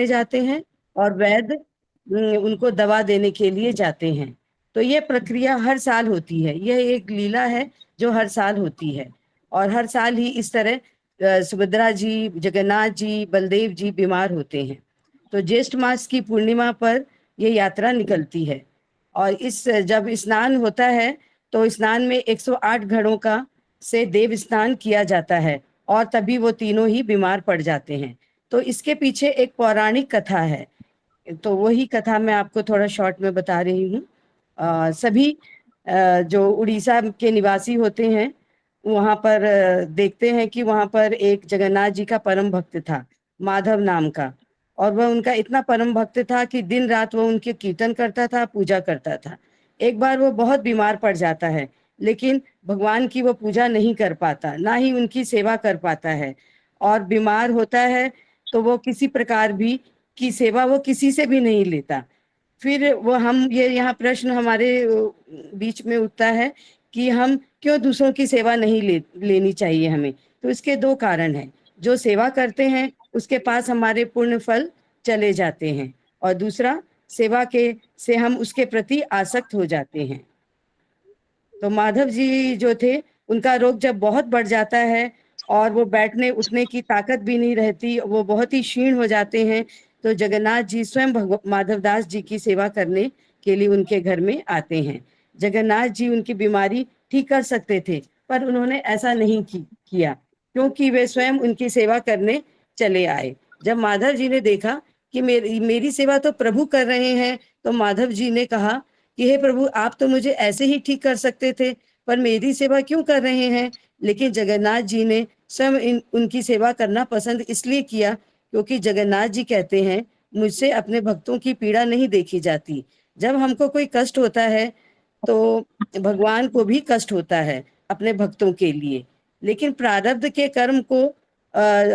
जाते हैं और वैद्य उनको दवा देने के लिए जाते हैं। तो ये प्रक्रिया हर साल होती है, यह एक लीला है जो हर साल होती है। और हर साल ही इस तरह सुभद्रा जी, जगन्नाथ जी, बलदेव जी बीमार होते हैं। तो ज्येष्ठ मास की पूर्णिमा पर ये यात्रा निकलती है। और इस जब स्नान होता है तो स्नान में 108 घड़ों का से देव स्नान किया जाता है, और तभी वो तीनों ही बीमार पड़ जाते हैं। तो इसके पीछे एक पौराणिक कथा है, तो वही कथा मैं आपको थोड़ा शॉर्ट में बता रही हूँ। सभी जो उड़ीसा के निवासी होते हैं वहाँ पर देखते हैं कि वहाँ पर एक जगन्नाथ जी का परम भक्त था, माधव नाम का। और वह उनका इतना परम भक्त था कि दिन रात वो उनके कीर्तन करता था, पूजा करता था। एक बार वो बहुत बीमार पड़ जाता है, लेकिन भगवान की वो पूजा नहीं कर पाता, ना ही उनकी सेवा कर पाता है। और बीमार होता है तो वो किसी प्रकार भी की सेवा वो किसी से भी नहीं लेता। फिर वो हम ये यहाँ प्रश्न हमारे बीच में उठता है कि हम क्यों दूसरों की सेवा नहीं लेनी चाहिए हमें। तो इसके दो कारण हैं। जो सेवा करते हैं उसके पास हमारे पुण्य फल चले जाते हैं, और दूसरा, सेवा के से हम उसके प्रति आसक्त हो जाते हैं। तो माधव जी जो थे, उनका रोग जब बहुत बढ़ जाता है और वो बैठने उठने की ताकत भी नहीं रहती, वो बहुत ही क्षीण हो जाते हैं, तो जगन्नाथ जी स्वयं माधवदास जी की सेवा करने के लिए उनके घर में आते हैं। जगन्नाथ जी उनकी बीमारी ठीक कर सकते थे, पर उन्होंने ऐसा नहीं किया, क्योंकि वे स्वयं उनकी सेवा करने चले आए। जब माधव जी ने देखा कि मेरी सेवा तो प्रभु कर रहे हैं, तो माधव जी ने कहा कि हे प्रभु, आप तो मुझे ऐसे ही ठीक कर सकते थे, पर मेरी सेवा क्यों कर रहे हैं। लेकिन जगन्नाथ जी ने स्वयं उनकी सेवा करना पसंद इसलिए किया क्योंकि जगन्नाथ जी कहते हैं, मुझसे अपने भक्तों की पीड़ा नहीं देखी जाती। जब हमको कोई कष्ट होता है तो भगवान को भी कष्ट होता है अपने भक्तों के लिए, लेकिन प्रारब्ध के कर्म को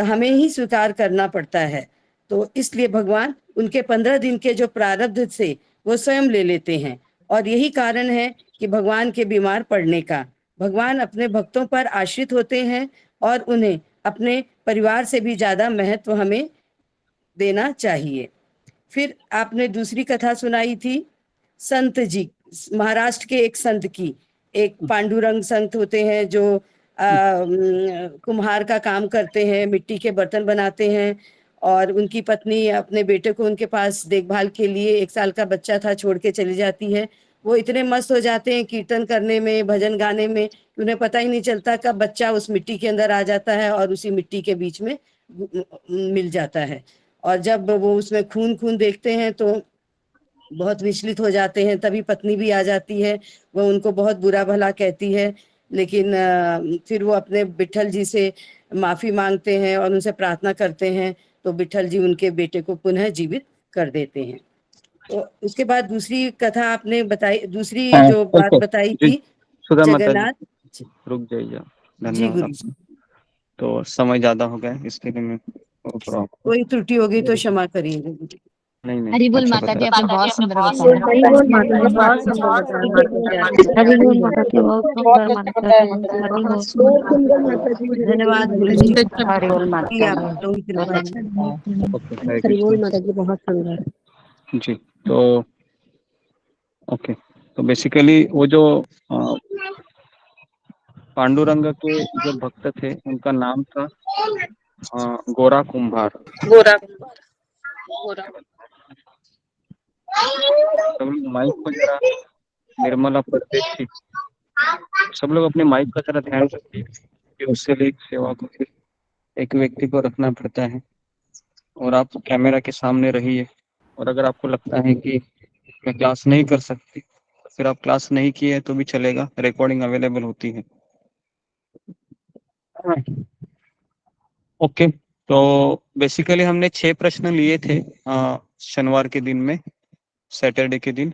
हमें ही स्वीकार करना पड़ता है। तो इसलिए भगवान उनके 15 दिन के जो प्रारब्ध से वो स्वयं ले लेते हैं। और यही कारण है कि भगवान के बीमार पड़ने का, भगवान अपने भक्तों पर आश्रित होते हैं और उन्हें अपने परिवार से भी ज्यादा महत्व हमें देना चाहिए। फिर आपने दूसरी कथा सुनाई थी संत जी, महाराष्ट्र के एक संत की। एक पांडुरंग संत होते हैं जो कुम्हार का काम करते हैं, मिट्टी के बर्तन बनाते हैं, और उनकी पत्नी अपने बेटे को उनके पास देखभाल के लिए, 1 साल का बच्चा था, छोड़ के चली जाती है। वो इतने मस्त हो जाते हैं कीर्तन करने में, भजन गाने में, कि उन्हें पता ही नहीं चलता कब बच्चा उस मिट्टी के अंदर आ जाता है और उसी मिट्टी के बीच में मिल जाता है। और जब वो उसमें खून खून देखते हैं तो बहुत विचलित हो जाते हैं। तभी पत्नी भी आ जाती है, वो उनको बहुत बुरा भला कहती है, लेकिन फिर वो अपने विठल जी से माफी मांगते हैं और उनसे प्रार्थना करते हैं, तो विठल जी उनके बेटे को पुनः जीवित कर देते हैं। तो उसके बाद दूसरी कथा आपने बताई, दूसरी हाँ, जो बात ओके बताई जी। थी सुधा माता जी, जगन्नाथ। रुक जाइए। जी धन्यवाद गुरु आपका। जी, तो समय ज्यादा हो गया, इसके लिए मैं आपको कोई त्रुटि होगी तो क्षमा करिएगा गुरु। नहीं नहीं हरी बोल अच्छा माता जी, बताया। आपने बहुत सुंदर बताया। हरि बोल माता जी, बहुत सुंदर बताया माता जी आपने। हरि बोल माता जी, बहुत सुंदर माता जी। हरि बोल। बहुत सुंदर माता जी, धन्यवाद गुरु जी, हरि बोल कि माता आप जी, लोगों की बहुत कृपा अच्छा है। बताया। ओके, हरे हरि बोल कृष्ण माता जी, बहुत सुंदर। जी। तो ओके, तो बेसिकली वो जो अ, पांडुरंग के जो भक्त थे उनका नाम था गोरा कुंभार। गोरा। सब लोग माइक को जरा निर्मला प्रत्येक थी, सब लोग अपने माइक का जरा ध्यान रखिए कि उससे भी सेवा को फिर एक व्यक्ति को रखना पड़ता है। और आप कैमरा के सामने रहिए, और अगर आपको लगता है कि मैं क्लास नहीं कर सकती तो फिर आप क्लास नहीं किए तो भी चलेगा, रिकॉर्डिंग अवेलेबल होती है। ओके, तो बेसिकली हमने 6 प्रश्न लिए थे शनिवार के दिन में, सैटरडे के दिन।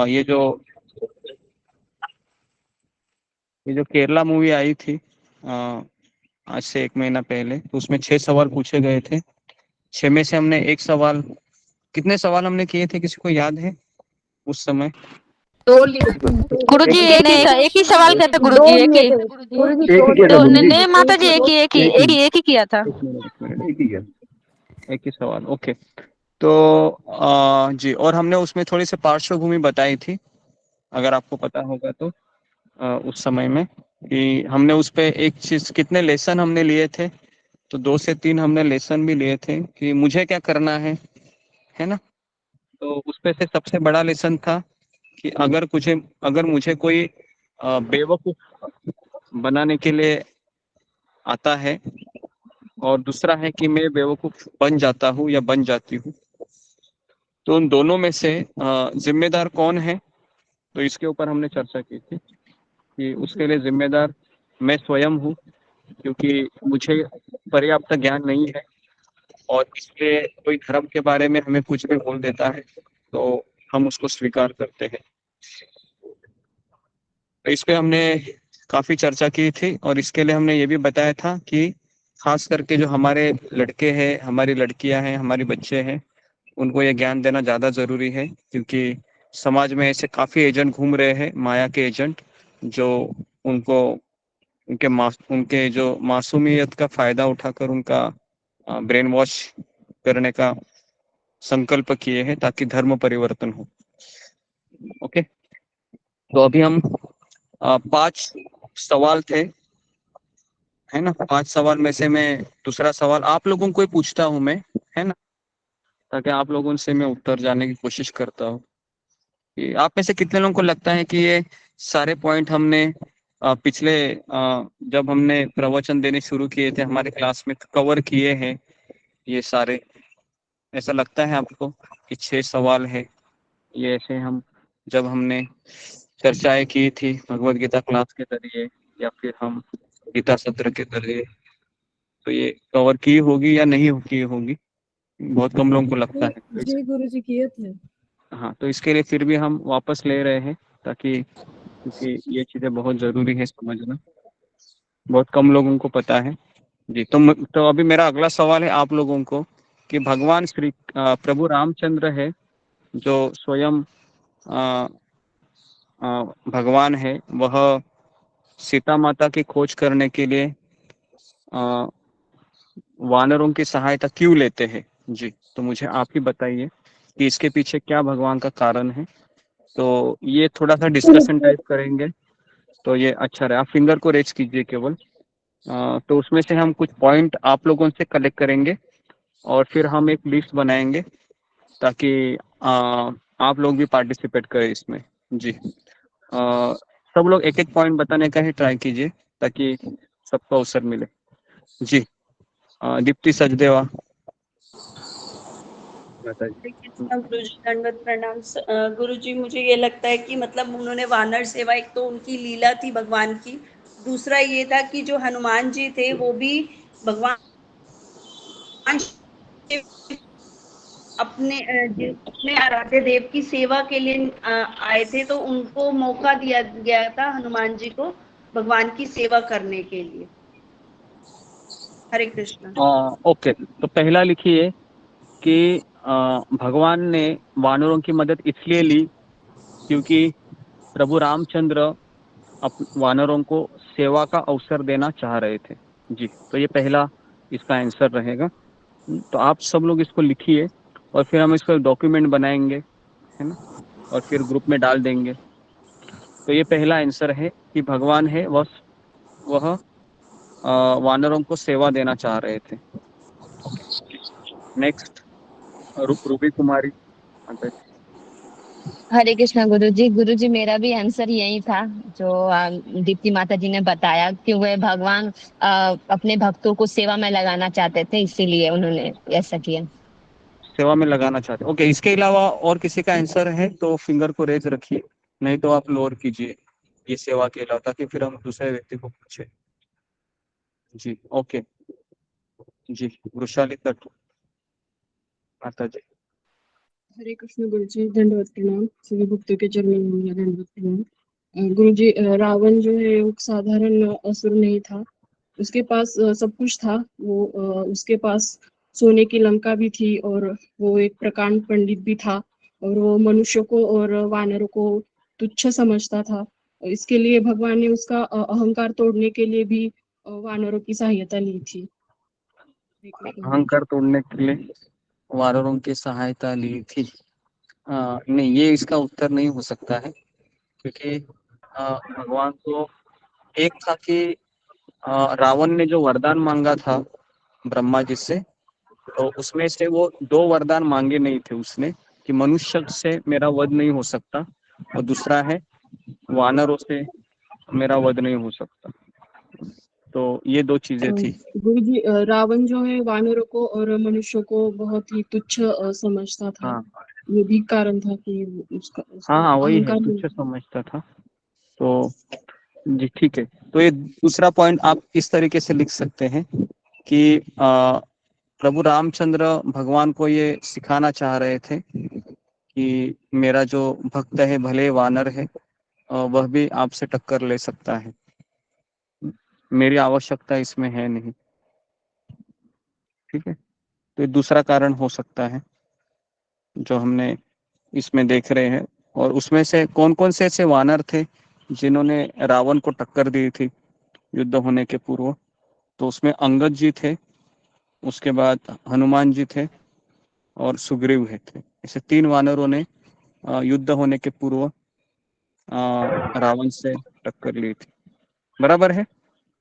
ये जो केरला मूवी आई थी आज से 1 महीना पहले, तो उसमें 6 सवाल पूछे गए थे। 6 में से हमने एक सवाल, कितने सवाल हमने किए थे, किसी को याद है उस समय? गुरुजी एक ही सवाल किया था गुरुजी, एक ही। गुरु जी एक ही किया था तो गुरु जी। नहीं माता जी, एक ही किया था। एक मिनट, एक ही किया। एक ही सवाल, ओके। तो जी, और हमने उसमें थोड़ी सी पार्श्वभूमि बताई थी, अगर आपको पता होगा तो, उस समय में, कि हमने उस पे एक चीज, कितने लेसन हमने लिए थे, तो 2 से 3 हमने लेसन भी लिए थे कि मुझे क्या करना है ना। तो उस पे से सबसे बड़ा लेसन था कि अगर मुझे कोई बेवकूफ बनाने के लिए आता है, और दूसरा है कि मैं बेवकूफ बन जाता हूँ या बन जाती हूँ, तो उन दोनों में से जिम्मेदार कौन है। तो इसके ऊपर हमने चर्चा की थी कि उसके लिए जिम्मेदार मैं स्वयं हूँ, क्योंकि मुझे पर्याप्त ज्ञान नहीं है, और इसलिए कोई धर्म के बारे में हमें कुछ भी बोल देता है तो हम उसको स्वीकार करते हैं। तो इस पे हमने काफी चर्चा की थी, और इसके लिए हमने ये भी बताया था कि खास करके जो हमारे लड़के हैं, हमारी लड़कियां हैं, हमारे बच्चे हैं, उनको ये ज्ञान देना ज्यादा जरूरी है, क्योंकि समाज में ऐसे काफी एजेंट घूम रहे हैं, माया के एजेंट, जो उनको उनके जो मासूमियत का फायदा उठाकर उनका ब्रेन वॉश करने का संकल्प किए हैं, ताकि धर्म परिवर्तन हो। ओके, तो अभी हम 5 सवाल थे, है ना। 5 सवाल में से मैं दूसरा सवाल आप लोगों को ही पूछता हूँ मैं, है ना, ताकि आप लोगों से मैं उत्तर जानने की कोशिश करता हूँ कि आप में से कितने लोगों को लगता है कि ये सारे पॉइंट हमने पिछले जब हमने प्रवचन देने शुरू किए थे हमारे क्लास में, कवर किए हैं ये सारे। ऐसा लगता है आपको कि 6 सवाल है ये, ऐसे हम जब हमने चर्चाएं की थी भगवत गीता क्लास के जरिए, या फिर हम गीता सत्र के जरिए, तो ये कवर की होगी या नहीं की होगी, बहुत कम लोगों को लगता है। जी गुरु जी किए थे। हाँ, तो इसके लिए फिर भी हम वापस ले रहे हैं, ताकि, क्योंकि ये चीजें बहुत जरूरी है समझना, बहुत कम लोगों को पता है। जी, तो अभी मेरा अगला सवाल है आप लोगों को, कि भगवान श्री प्रभु रामचंद्र है, जो स्वयं अ, भगवान है, वह सीता माता की खोज करने के लिए अ, वानरों की सहायता क्यों लेते हैं। जी, तो मुझे आप ही बताइए कि इसके पीछे क्या भगवान का कारण है। तो ये थोड़ा सा डिस्कशन टाइप करेंगे, तो ये अच्छा रहे। आप फिंगर को रेज कीजिए केवल। तो उसमें से हम कुछ पॉइंट आप लोगों से कलेक्ट करेंगे, और फिर हम एक लिस्ट बनाएंगे, ताकि आप लोग भी पार्टिसिपेट करें इसमें। जी, सब लोग एक एक पॉइंट बताने का ही ट्राई कीजिए, ताकि सबको अवसर मिले। जी, दीप्ति सचदेवा बताइए। गुरु जी दंडवत प्रणाम। गुरु जी मुझे ये लगता है कि मतलब उन्होंने वानर सेवा, एक तो उनकी लीला थी भगवान की, दूसरा ये था कि जो हनुमान जी थे वो भी भगवान शिव अपने आराध्य देव की सेवा के लिए आए थे, तो उनको मौका दिया गया था हनुमान जी को भगवान की सेवा करने के लिए। हरे कृष्ण। ओके, तो पहला लिखिए कि भगवान ने वानरों की मदद इसलिए ली क्योंकि प्रभु रामचंद्र वानरों को सेवा का अवसर देना चाह रहे थे। जी, तो ये पहला इसका आंसर रहेगा। तो आप सब लोग इसको लिखिए, और फिर हम इसको डॉक्यूमेंट बनाएंगे, है ना, और फिर ग्रुप में डाल देंगे। तो ये पहला आंसर है कि भगवान है वह वानरों को सेवा देना चाह रहे थे। नेक्स्ट, रूबी कुमारी। हरे कृष्णा गुरु जी मेरा भी आंसर यही था जो दीप्ति माता जी ने बताया कि वह भगवान अपने भक्तों को सेवा में लगाना चाहते थे, इसीलिए उन्होंने ऐसा किया। सेवा में लगाना चाहते हैं, ओके। इसके अलावा और किसी का आंसर है तो फिंगर को रेज रखिए, नहीं तो आप लोअर कीजिए ये सेवा के अलावा, ताकि फिर हम दूसरे व्यक्ति को पूछे। जी, ओके। जी, वृषाली तट माता जी। हरे कृष्ण गुरु जी दंडवत प्रणाम। सभी भक्तों के चरणों में मेरा दंडवत प्रणाम। गुरु जी रावण जो है वो साधारण असुर नहीं था, उसके पास सब कुछ था। वो उसके पास सोने की लंका भी थी, और वो एक प्रकांड पंडित भी था, और वो मनुष्य को और वानरों को तुच्छ समझता था। इसके लिए भगवान ने उसका अहंकार तोड़ने के लिए भी वानरों की सहायता ली थी। अहंकार तोड़ने के लिए वानरों की सहायता ली थी। नहीं, ये इसका उत्तर नहीं हो सकता है, क्योंकि भगवान को एक था कि रावण ने जो वरदान मांगा था ब्रह्मा जी से, तो उसमें से वो 2 वरदान मांगे नहीं थे उसने, कि मनुष्य से मेरा वध नहीं हो सकता, और दूसरा है वानरों से मेरा वध नहीं हो सकता। तो ये 2 चीजें थी। गुरुजी, रावण जो है वानरों को और मनुष्यों को बहुत ही तुच्छ समझता था। हाँ ये भी कारण था कि उसका हाँ, वही है, अहंकार तुच्छ समझता था। तो जी ठीक है, तो ये दूसरा पॉइंट आप इस तरीके से लिख सकते हैं कि प्रभु रामचंद्र भगवान को ये सिखाना चाह रहे थे कि मेरा जो भक्त है, भले वानर है, वह भी आपसे टक्कर ले सकता है, मेरी आवश्यकता इसमें है नहीं। ठीक है, तो ये दूसरा कारण हो सकता है जो हमने इसमें देख रहे हैं। और उसमें से कौन कौन से ऐसे वानर थे जिन्होंने रावण को टक्कर दी थी युद्ध होने के पूर्व? तो उसमें अंगद जी थे, उसके बाद हनुमान जी थे, और सुग्रीव है थे। ऐसे 3 वानरों ने युद्ध होने के पूर्व रावण से टक्कर ली थी। बराबर है,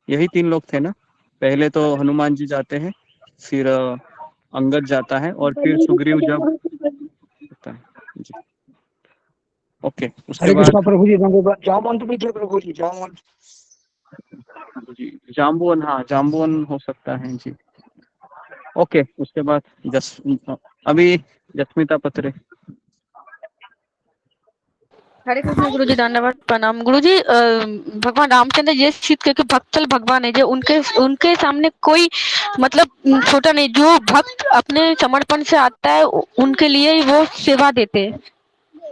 यही 3 लोग थे ना? पहले तो हनुमान जी जाते हैं, फिर अंगद जाता है, और फिर सुग्रीव जब होता है। जी ओके, उसके हरे बाद कृष्णा प्रभु जी, धन्यवाद। जामवंत भी थे प्रभु जी, जामवंत। जी जाम्बुवन, हाँ जाम्बुवन हो सकता है जी। ओके, उसके बाद अभी जस्मिता पत्रे। हरे कृष्ण गुरु जी, धन्यवाद, प्रणाम गुरु जी। भगवान रामचंद्र ये सिद्ध करके भक्तल भगवान है जो उनके उनके सामने कोई मतलब छोटा नहीं, जो भक्त अपने समर्पण से आता है उनके लिए ही वो सेवा देते हैं।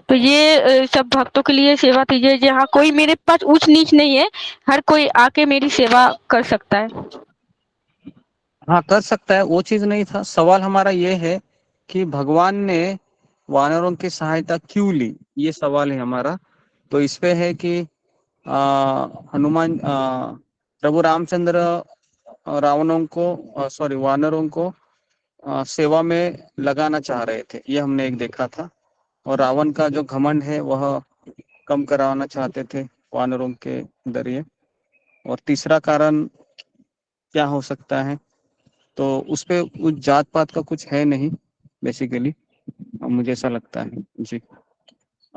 तो ये सब भक्तों के लिए सेवा कीजिए, जहाँ कोई मेरे पास ऊंच नीच नहीं है, हर कोई आके मेरी सेवा कर सकता है। हाँ कर सकता है, वो चीज नहीं था। सवाल हमारा ये है कि भगवान ने वानरों की सहायता क्यों ली, ये सवाल है हमारा। तो इस पे है कि हनुमान प्रभु रामचंद्र रावणों को सॉरी वानरों को सेवा में लगाना चाह रहे थे, ये हमने एक देखा था। और रावण का जो घमंड है वह कम कराना चाहते थे वानरों के जरिए। और तीसरा कारण क्या हो सकता है? तो उस पे उस जात पात का कुछ है नहीं बेसिकली, मुझे ऐसा लगता है जी।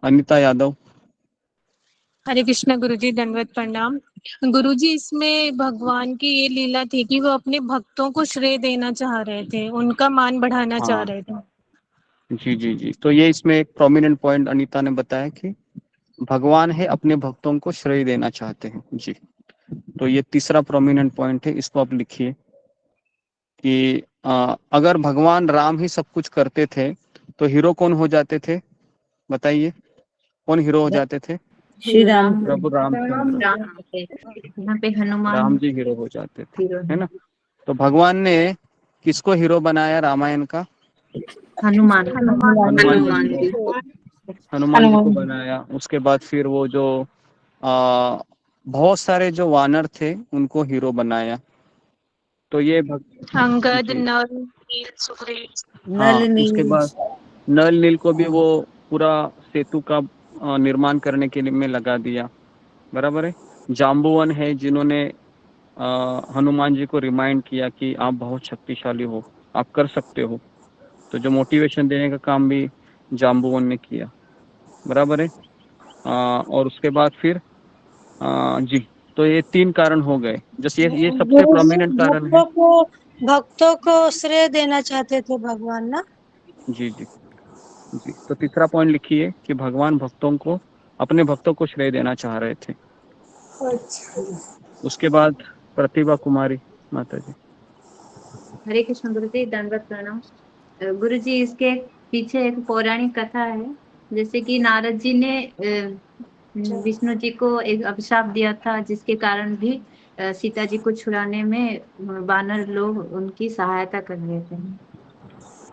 अनिता यादव। हरे कृष्णा गुरुजी, दंडवत प्रणाम। गुरुजी, इसमें भगवान की ये लीला थी कि वो अपने भक्तों को श्रेय देना चाह रहे थे, उनका मान बढ़ाना चाह हाँ रहे थे। जी जी जी, तो ये इसमें एक प्रोमिनेंट पॉइंट अनीता ने बताया कि भगवान है अपने भक्तों को श्रेय देना चाहते हैं जी। तो ये तीसरा प्रोमिनेंट पॉइंट है, इसको आप लिखिए कि अगर भगवान राम ही सब कुछ करते थे तो हीरो कौन हो जाते थे? बताइए, कौन हीरो हो जाते थे? श्री राम। प्रभु रामचंद्र, यहाँ पे हनुमान राम जी हीरो हो जाते थे, हीरो है है। ना? तो भगवान ने किसको हीरो बनाया रामायण का? हनुमान हनुमान जी को, हनुमान जी को बनाया। उसके बाद फिर वो जो आ, बहुत सारे जो वानर थे उनको हीरो बनाया। तो ये अंगद, जी नल, नील, सुग्रीव। नल हाँ, उसके नील। बाद नल नील को भी वो पूरा सेतु का निर्माण करने के लिए में लगा दिया। बराबर है। जाम्बुवन है जिन्होंने हनुमान जी को रिमाइंड किया कि आप बहुत शक्तिशाली हो, आप कर सकते हो। तो जो मोटिवेशन देने का काम भी जाम्बुवन ने किया। बराबर है। और उसके बाद फिर जी, तो ये 3 कारण हो गए। जैसे ये सबसे गुरु जी, प्रोमिनेंट कारण है। भक्तों को श्रेय देना चाहते थे भगवान ना। जी जी जी, तो तीसरा पॉइंट लिखिए कि भगवान भक्तों को, अपने भक्तों को श्रेय देना चाह रहे थे। उसके बाद प्रतिभा कुमारी माता जी। हरे कृष्ण गुरु जी, दंडवत प्रणाम। गुरु जी, इसके पीछे एक पौराणिक कथा है। जैसे कि नारद जी ने विष्णु जी को एक अभिशाप दिया था, जिसके कारण भी सीता जी को छुड़ाने में वानर लोग उनकी सहायता कर रहे थे।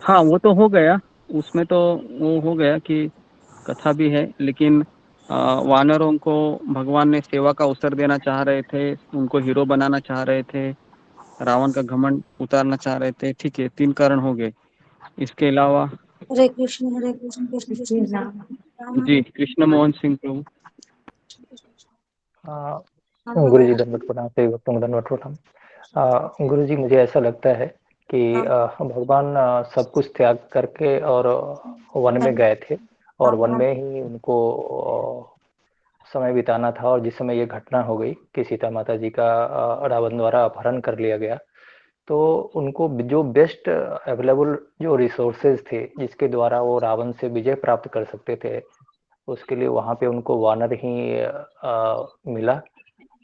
हाँ वो तो हो गया, उसमें तो वो हो गया कि कथा भी है, लेकिन वानरों को भगवान ने सेवा का अवसर देना चाह रहे थे, उनको हीरो बनाना चाह रहे थे, रावण का घमंड उतारना चाह रहे थे। ठीक है, 3 कारण हो गए। इसके अलावा हरे कृष्ण कृष्ण कृष्ण राम जी, कृष्ण मोहन सिंह प्रभु। गुरु जी दंडवत प्रणाम, से भक्तों को दंडवत प्रणाम। गुरु जी, मुझे ऐसा लगता है कि भगवान सब कुछ त्याग करके और वन में गए थे, और वन में ही उनको समय बिताना था। और जिस समय ये घटना हो गई कि सीता माता जी का रावण द्वारा अपहरण कर लिया गया, तो उनको जो बेस्ट अवेलेबल जो रिसोर्सेज थे जिसके द्वारा वो रावण से विजय प्राप्त कर सकते थे, उसके लिए वहां पे उनको वानर ही मिला।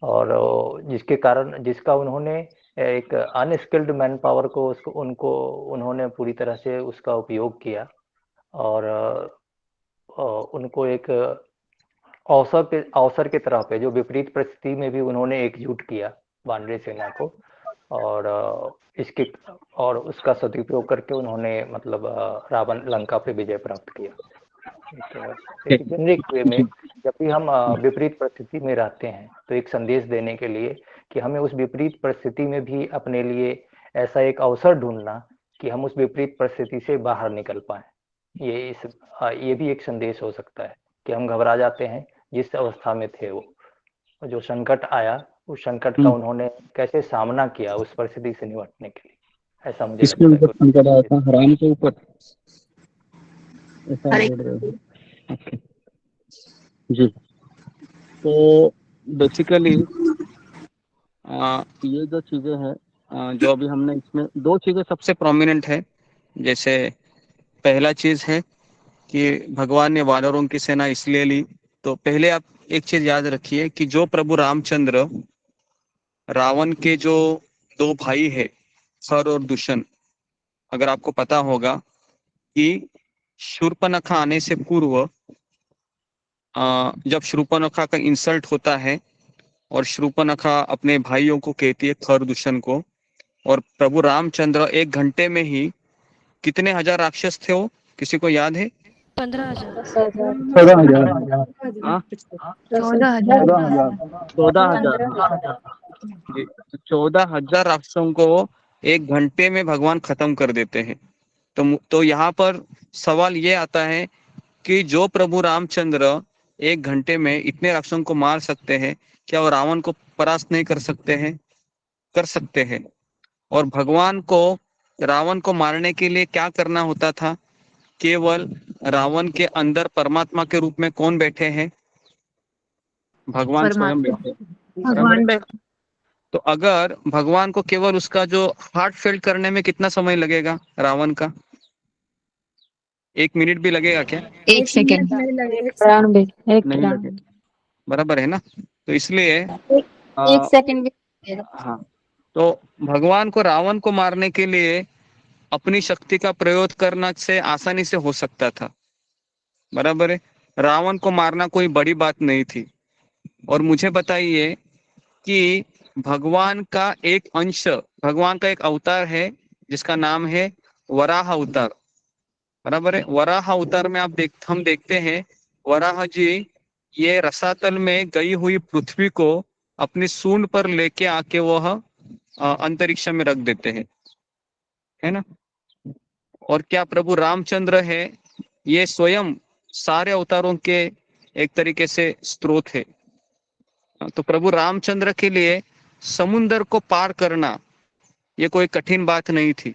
और जिसके कारण जिसका उन्होंने एक अनस्किल्ड मैन पावर को उसको उनको उन्होंने पूरी तरह से उसका उपयोग किया, और उनको एक अवसर के तरह पे जो विपरीत परिस्थिति में भी उन्होंने एकजुट किया वानरी सेना को, और इसके और उसका सदुपयोग करके उन्होंने मतलब रावण लंका पे विजय प्राप्त किया। एक जेनरिक वे में जब भी हम विपरीत परिस्थिति में रहते हैं तो एक संदेश देने के लिए कि हमें उस विपरीत परिस्थिति में भी अपने लिए ऐसा एक अवसर ढूंढना कि हम उस विपरीत परिस्थिति से बाहर निकल पाए। ये भी एक संदेश हो सकता है कि हम घबरा जाते हैं जिस अवस्था में थे, वो जो संकट आया उस संकट का उन्होंने कैसे सामना किया उस परिस्थिति से निपटने के लिए, ऐसा मुझे किसके लगता ऊपर संकट आया था? राम के ऊपर ऐसा हरे बोल रहे हो? ओके जी। तो बेसिकली ये जो चीजें हैं जो अभी हमने इसमें 2 चीजें सबसे प्रोमिनेंट है। जैसे पहला चीज है कि भगवान ने वानरों की सेना इसलिए ली। तो पहले आप एक चीज याद रखिए कि जो प्रभु रामचंद्र रावण के जो 2 भाई है खर और दूषण, अगर आपको पता होगा कि शूर्पणखा आने से पूर्व जब शूर्पणखा का इंसल्ट होता है और शूर्पणखा अपने भाइयों को कहती है खर दूषण को, और प्रभु रामचंद्र 1 घंटे में ही कितने हजार राक्षस थे वो किसी को याद है? 15,000 14,000 हाँ 14,000 14,000 जी, 14,000 राक्षसों को 1 घंटे में भगवान खत्म कर देते हैं। तो यहाँ पर सवाल ये आता है कि जो प्रभु रामचंद्र 1 घंटे में इतने राक्षसों को मार सकते हैं, क्या वो रावण को परास्त नहीं कर सकते हैं? कर सकते हैं। और भगवान को रावण को मारने के लिए क्या करना होता था? केवल रावण के अंदर परमात्मा के रूप में कौन बैठे हैं? भगवान स्वयं बैठे हैं। भगवान बैठे। तो अगर भगवान को केवल उसका जो हार्ट फेल्ट करने में कितना समय लगेगा रावण का? 1 मिनट भी लगेगा क्या? 1 सेकंड नहीं लगेगा, बराबर है ना? तो इसलिए 1 सेकंड भी। हाँ, तो भगवान को रावण को मारने के लिए अपनी शक्ति का प्रयोग करना से आसानी से हो सकता था, बराबर है। रावण को मारना कोई बड़ी बात नहीं थी। और मुझे बताइए कि भगवान का एक अंश, भगवान का एक अवतार है जिसका नाम है वराह अवतार, बराबर है। वराह अवतार में हम देखते हैं वराह जी ये रसातल में गई हुई पृथ्वी को अपनी सूंड पर लेके आके वह अंतरिक्ष में रख देते हैं, है ना। और क्या प्रभु रामचंद्र है, ये स्वयं सारे अवतारों के एक तरीके से स्रोत है। तो प्रभु रामचंद्र के लिए समुद्र को पार करना ये कोई कठिन बात नहीं थी,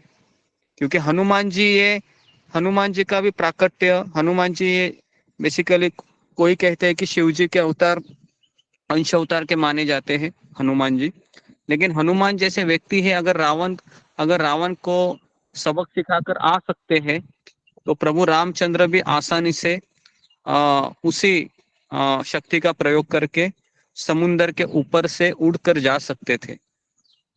क्योंकि हनुमान जी का भी प्राकट्य, हनुमान जी ये बेसिकली कोई कहते हैं कि शिव जी के अवतार, अंश अवतार के माने जाते हैं हनुमान जी। लेकिन हनुमान जैसे व्यक्ति है, अगर रावण को सबक सिखाकर आ सकते हैं, तो प्रभु रामचंद्र भी आसानी से उसी शक्ति का प्रयोग करके समुद्र के ऊपर से उड़कर जा सकते थे।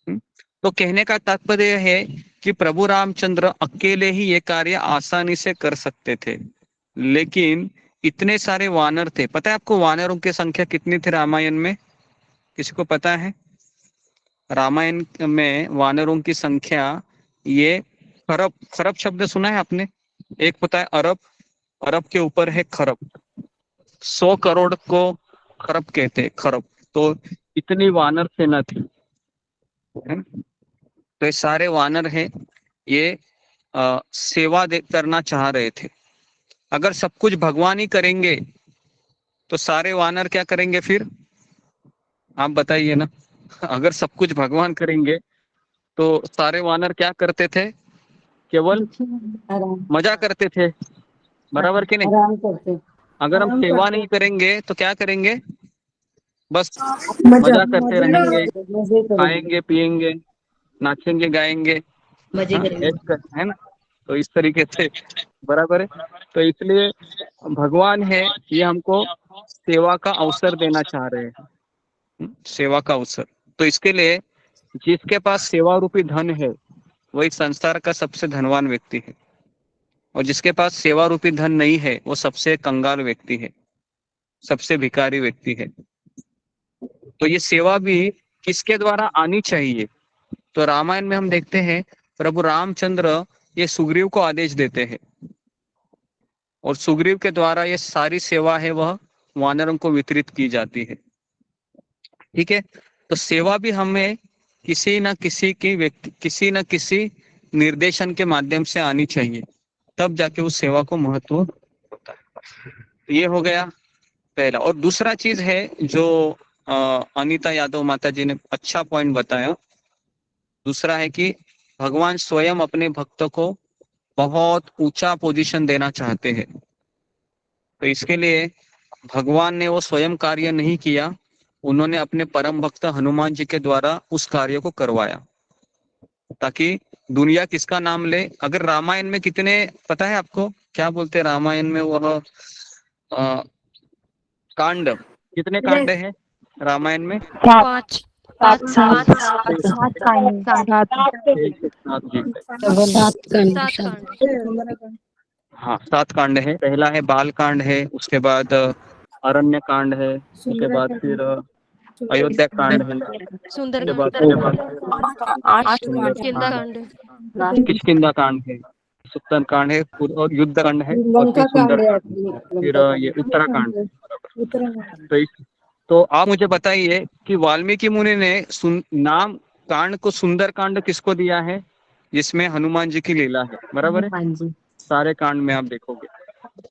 तो कहने का तात्पर्य है कि प्रभु रामचंद्र अकेले ही ये कार्य आसानी से कर सकते थे, लेकिन इतने सारे वानर थे। पता है आपको वानरों की संख्या कितनी थी रामायण में? किसी को पता है? रामायण में वानरों की संख्या ये खरब शब्द सुना है आपने? एक होता है अरब के ऊपर है खरब। 100 करोड़ को खरब कहते हैं, खरब। तो इतनी वानर सेना थी, है ना। तो ये सारे वानर हैं, ये सेवा करना चाह रहे थे। अगर सब कुछ भगवान ही करेंगे तो सारे वानर क्या करेंगे फिर, आप बताइए ना। अगर सब कुछ भगवान करेंगे तो सारे वानर क्या करते थे, केवल मजा करते थे, बराबर कि नहीं। आराम करते अगर हम आराम सेवा करते नहीं करेंगे तो क्या करेंगे, बस मजा मजा करते रहेंगे, मजे करेंगे। खाएंगे पिएंगे, नाचेंगे गाएंगे, मजे हाँ, करेंगे। है ना। तो इस तरीके से बराबर है। तो इसलिए भगवान है, ये हमको सेवा का अवसर देना चाह रहे हैं, सेवा का अवसर। तो इसके लिए जिसके पास सेवा रूपी धन है वही संसार का सबसे धनवान व्यक्ति है, और जिसके पास सेवा रूपी धन नहीं है वो सबसे कंगाल व्यक्ति है, सबसे भिखारी व्यक्ति है। तो ये सेवा भी किसके द्वारा आनी चाहिए, तो रामायण में हम देखते हैं प्रभु रामचंद्र ये सुग्रीव को आदेश देते हैं, और सुग्रीव के द्वारा ये सारी सेवा है वह वानरों को वितरित की जाती है। ठीक है, तो सेवा भी हमें किसी न किसी की व्यक्ति, किसी न किसी निर्देशन के माध्यम से आनी चाहिए, तब जाके उस सेवा को महत्व होता है। तो ये हो गया पहला। और दूसरा चीज है जो अनीता यादव माता जी ने अच्छा पॉइंट बताया, दूसरा है कि भगवान स्वयं अपने भक्तों को बहुत ऊंचा पोजीशन देना चाहते हैं। तो इसके लिए भगवान ने वो स्वयं कार्य नहीं किया, उन्होंने अपने परम भक्त हनुमान जी के द्वारा उस कार्य को करवाया, ताकि दुनिया किसका नाम ले। अगर रामायण में कितने, पता है आपको क्या बोलते हैं रामायण में, वह कांड, कितने कांड हैं रामायण में? 5 5 7 हाँ 7 कांड है। पहला है बाल कांड है, उसके बाद अरण्य कांड है, उसके बाद फिर अयोध्या कांड है, उसके बाद किष्किंधा कांड है, सुत्तन कांड है, और युद्ध कांड है, और फिर सुंदर कांड, फिर ये उत्तराखंड है। तो आप मुझे बताइए कि वाल्मीकि मुनि ने नाम कांड को सुंदर कांड किसको दिया है, जिसमें हनुमान जी की लीला है, बराबर है। सारे कांड में आप देखोगे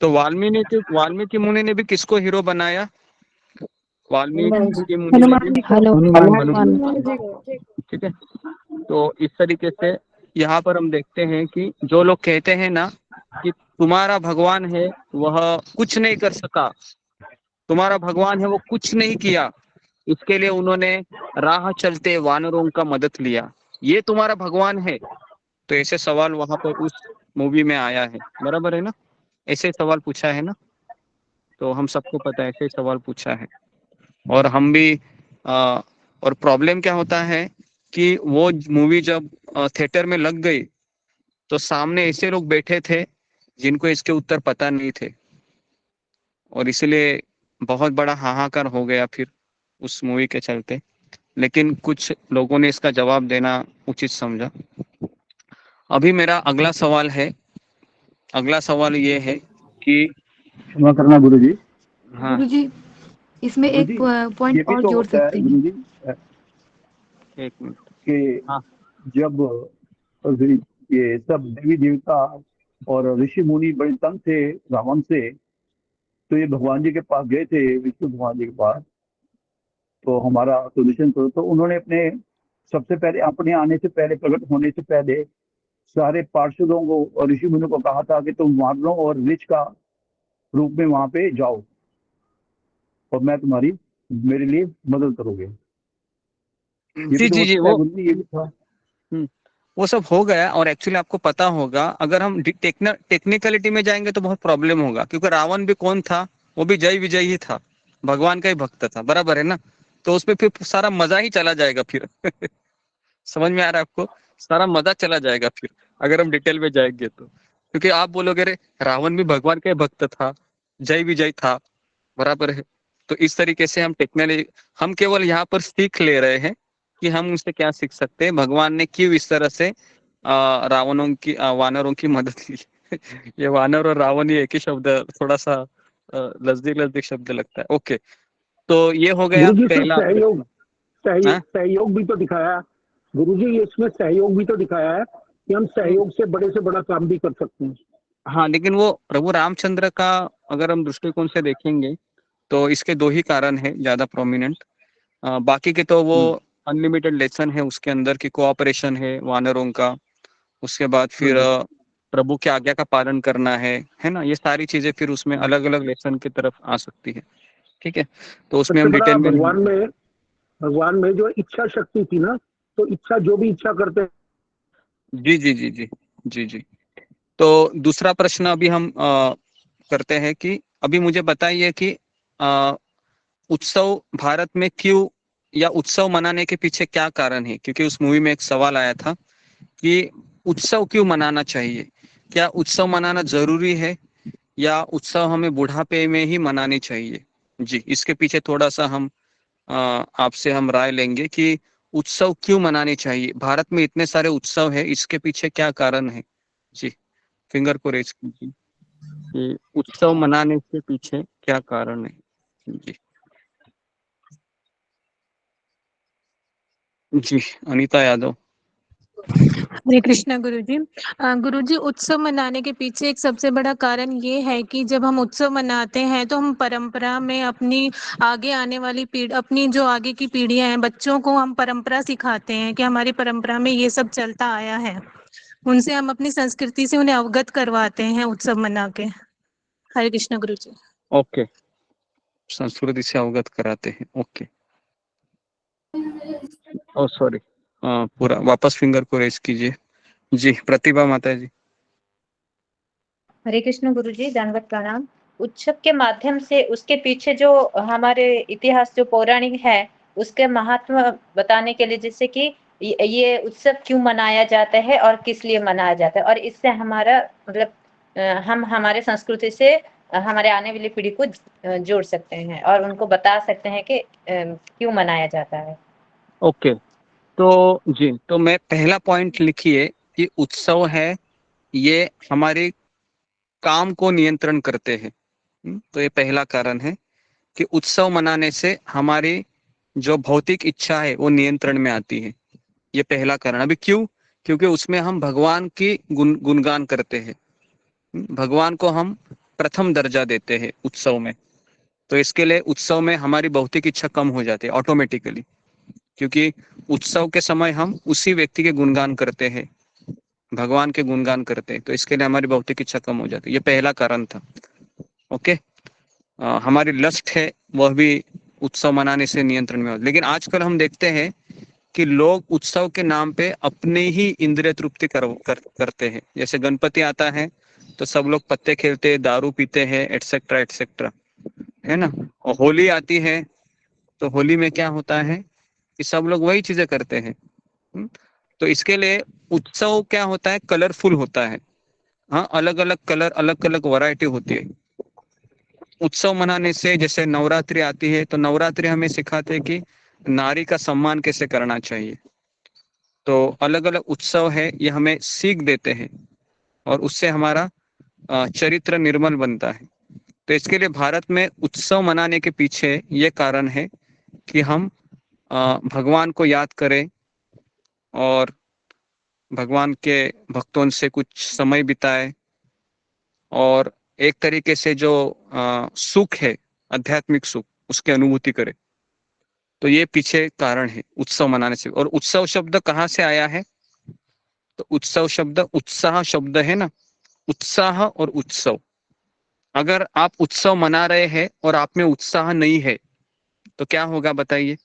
तो वाल्मीकि मुनि ने भी किसको हीरो बनाया, वाल्मीकि मुनि ने भी हनुमान। ठीक है, तो इस तरीके से यहाँ पर हम देखते हैं कि जो लोग कहते हैं ना कि तुम्हारा भगवान है वह कुछ नहीं कर सका, तुम्हारा भगवान है वो कुछ नहीं किया, इसके लिए उन्होंने राह चलते वानरों का मदद लिया, ये तुम्हारा भगवान है। तो ऐसे सवाल वहां पर उस मूवी में आया है, बराबर है ना, ऐसे सवाल पूछा है ना। तो हम सबको पता है ऐसे सवाल पूछा है, और हम भी और प्रॉब्लम क्या होता है कि वो मूवी जब थिएटर में लग गई तो सामने ऐसे लोग बैठे थे जिनको इसके उत्तर पता नहीं थे, और इसलिए बहुत बड़ा हाहाकार हो गया फिर उस मूवी के चलते। लेकिन कुछ लोगों ने इसका जवाब देना उचित समझा। अभी मेरा अगला सवाल है, अगला सवाल ये है कि क्षमा करना गुरुजी। हाँ गुरुजी इसमें एक पॉइंट और जोड़ सकते हैं गुरुजी, एक मिनट कि हाँ जब ये सब देवी देवता और ऋषि मुनि बड़े तंग थे रावण से, तो ये भगवान जी के पास गए थे, विष्णु भगवान जी के पास, तो हमारा सोल्यूशन करो। तो उन्होंने अपने सबसे पहले अपने आने से पहले, प्रकट होने से पहले सारे पार्षदों को और ऋषि मुनियों को कहा था कि तुम वानरों और रिच का रूप में वहां पे जाओ और मैं तुम्हारी मेरे लिए मदद करोगे। जी वो सब हो गया। और एक्चुअली आपको पता होगा, अगर हम टेक्निकलिटी में जाएंगे तो बहुत प्रॉब्लम होगा, क्योंकि रावण भी कौन था, वो भी जय विजय ही था, भगवान का ही भक्त था, बराबर है ना। तो उसमें फिर सारा मजा ही चला जाएगा फिर समझ में आ रहा है आपको, सारा मजा चला जाएगा फिर अगर हम डिटेल में जाएंगे तो। क्योंकि आप बोलोगे रे रावण भी भगवान का ही भक्त था, जय विजय था, बराबर है। तो इस तरीके से हम केवल यहाँ पर सीख ले रहे हैं कि हम उनसे क्या सीख सकते हैं, भगवान ने क्यों इस तरह से वानरों की मदद ली ये वानर और रावण ये एक ही शब्द, थोड़ा सा नजदीक शब्द लगता है। ओके, तो ये हो गया पहला। सहयोग भी तो दिखाया गुरुजी इसमें सहयोग भी तो दिखाया है कि हम सहयोग से बड़ा काम भी कर सकते हैं। हाँ, लेकिन वो प्रभु रामचंद्र का अगर हम दृष्टिकोण से देखेंगे तो इसके दो ही कारण है ज्यादा प्रोमिनेंट। बाकी के तो वो अनलिमिटेड लेसन है उसके अंदर की कोऑपरेशन है वानरों का, उसके बाद फिर प्रभु की आज्ञा का पालन करना है ना, ये सारी चीजें फिर उसमें अलग अलग लेसन की तरफ आ सकती है। ठीक है, तो उसमें हम डिटेल में भगवान में जो इच्छा शक्ति थी ना, तो इच्छा जो भी इच्छा करते हैं। जी जी जी जी जी जी। तो दूसरा प्रश्न अभी हम करते हैं कि अभी मुझे बताइए कि उत्सव भारत में क्यों, या उत्सव मनाने के पीछे क्या कारण है, क्योंकि उस मूवी में एक सवाल आया था कि उत्सव क्यों मनाना चाहिए, क्या उत्सव मनाना जरूरी है या उत्सव हमें बुढ़ापे में ही मनानी चाहिए। जी, इसके पीछे थोड़ा सा हम आपसे हम राय लेंगे कि उत्सव क्यों मनाने चाहिए, भारत में इतने सारे उत्सव है, इसके पीछे क्या कारण है। जी, फिंगर को रेज कीजिए कि उत्सव मनाने के पीछे क्या कारण है। जी जी, अनीता यादव। हरे कृष्णा गुरुजी। गुरुजी, उत्सव मनाने के पीछे एक सबसे बड़ा कारण ये है कि जब हम उत्सव मनाते हैं तो हम परंपरा में अपनी आगे आने वाली अपनी जो आगे की पीढ़ियां हैं, बच्चों को हम परंपरा सिखाते हैं कि हमारी परंपरा में ये सब चलता आया है। उनसे हम अपनी संस्कृति से उन्हें अवगत करवाते हैं उत्सव मना के। हरे कृष्णा गुरुजी। ओके, संस्कृति से अवगत कराते हैं। ओके, ओ सॉरी, पूरा वापस फिंगर को रेज कीजिए। जी, प्रतिभा माता जी। हरे कृष्ण गुरुजी, दंडवत प्रणाम। उत्सव के माध्यम से उसके पीछे जो हमारे इतिहास जो पौराणिक है उसके महत्व बताने के लिए, जैसे कि ये उत्सव क्यों मनाया जाता है और किस लिए मनाया जाता है, और इससे हमारा मतलब हम हमारे संस्कृति से हमारे आने वाली पीढ़ी को जोड़ सकते हैं और उनको बता सकते हैं कि क्यों मनाया जाता है। ओके, तो जी, तो मैं पहला पॉइंट लिखिए कि उत्सव है ये हमारे काम को नियंत्रण करते हैं। तो ये पहला कारण है कि उत्सव मनाने से हमारी जो भौतिक इच्छा है वो नियंत्रण में आती है। ये पहला कारण। अभी क्यों? क्योंकि उसमें हम भगवान की गुणगान करते हैं, भगवान को हम प्रथम दर्जा देते हैं उत्सव में। तो इसके लिए उत्सव में हमारी भौतिक इच्छा कम हो जाती है ऑटोमेटिकली, क्योंकि उत्सव के समय हम उसी व्यक्ति के गुणगान करते हैं, भगवान के गुणगान करते हैं, तो इसके लिए हमारी भौतिक इच्छा कम हो जाती है। ये पहला कारण था। ओके, हमारी लस्ट है वह भी उत्सव मनाने से नियंत्रण में हो। लेकिन आजकल हम देखते हैं कि लोग उत्सव के नाम पे अपने ही इंद्रिय तृप्ति करते हैं। जैसे गणपति आता है तो सब लोग पत्ते खेलते हैं, दारू पीते हैं, एटसेट्रा एटसेट्रा, है ना। और होली आती है तो होली में क्या होता है कि सब लोग वही चीजें करते हैं। तो इसके लिए उत्सव क्या होता है, कलरफुल होता है। हाँ, अलग अलग कलर, अलग अलग वैरायटी होती है उत्सव मनाने से। जैसे नवरात्रि आती है तो नवरात्रि हमें सिखाते हैं कि नारी का सम्मान कैसे करना चाहिए। तो अलग अलग उत्सव है ये हमें सीख देते हैं और उससे हमारा चरित्र निर्मल बनता है। तो इसके लिए भारत में उत्सव मनाने के पीछे ये कारण है कि हम भगवान को याद करें और भगवान के भक्तों से कुछ समय बिताए और एक तरीके से जो सुख है, आध्यात्मिक सुख, उसकी अनुभूति करे। तो ये पीछे कारण है उत्सव मनाने से। और उत्सव शब्द कहाँ से आया है? तो उत्सव शब्द उत्साह शब्द है ना, उत्साह और उत्सव। अगर आप उत्सव मना रहे हैं और आप में उत्साह नहीं है तो क्या होगा बताइए।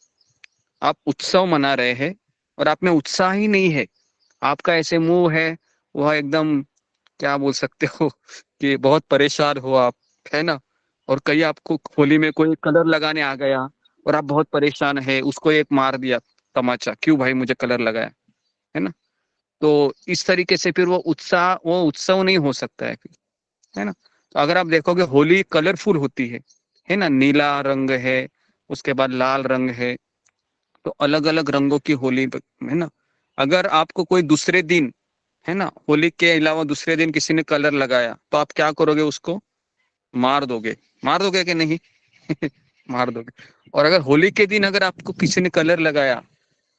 आप उत्सव मना रहे हैं और आप में उत्साह ही नहीं है, आपका ऐसे मुंह है वह एकदम, क्या बोल सकते हो कि बहुत परेशान हो आप, है ना। और कहीं आपको होली में कोई कलर लगाने आ गया और आप बहुत परेशान है, उसको एक मार दिया तमाचा, क्यों भाई मुझे कलर लगाया, है ना। तो इस तरीके से फिर वो उत्सव नहीं हो सकता है ना। तो अगर आप देखोगे होली कलरफुल होती है ना, नीला रंग है, उसके बाद लाल रंग है, तो अलग अलग रंगों की होली है ना। अगर आपको कोई दूसरे दिन, है ना, होली के अलावा दूसरे दिन किसी ने कलर लगाया तो आप क्या करोगे, उसको मार दोगे कि नहीं मार दोगे। और अगर होली के दिन अगर आपको किसी ने कलर लगाया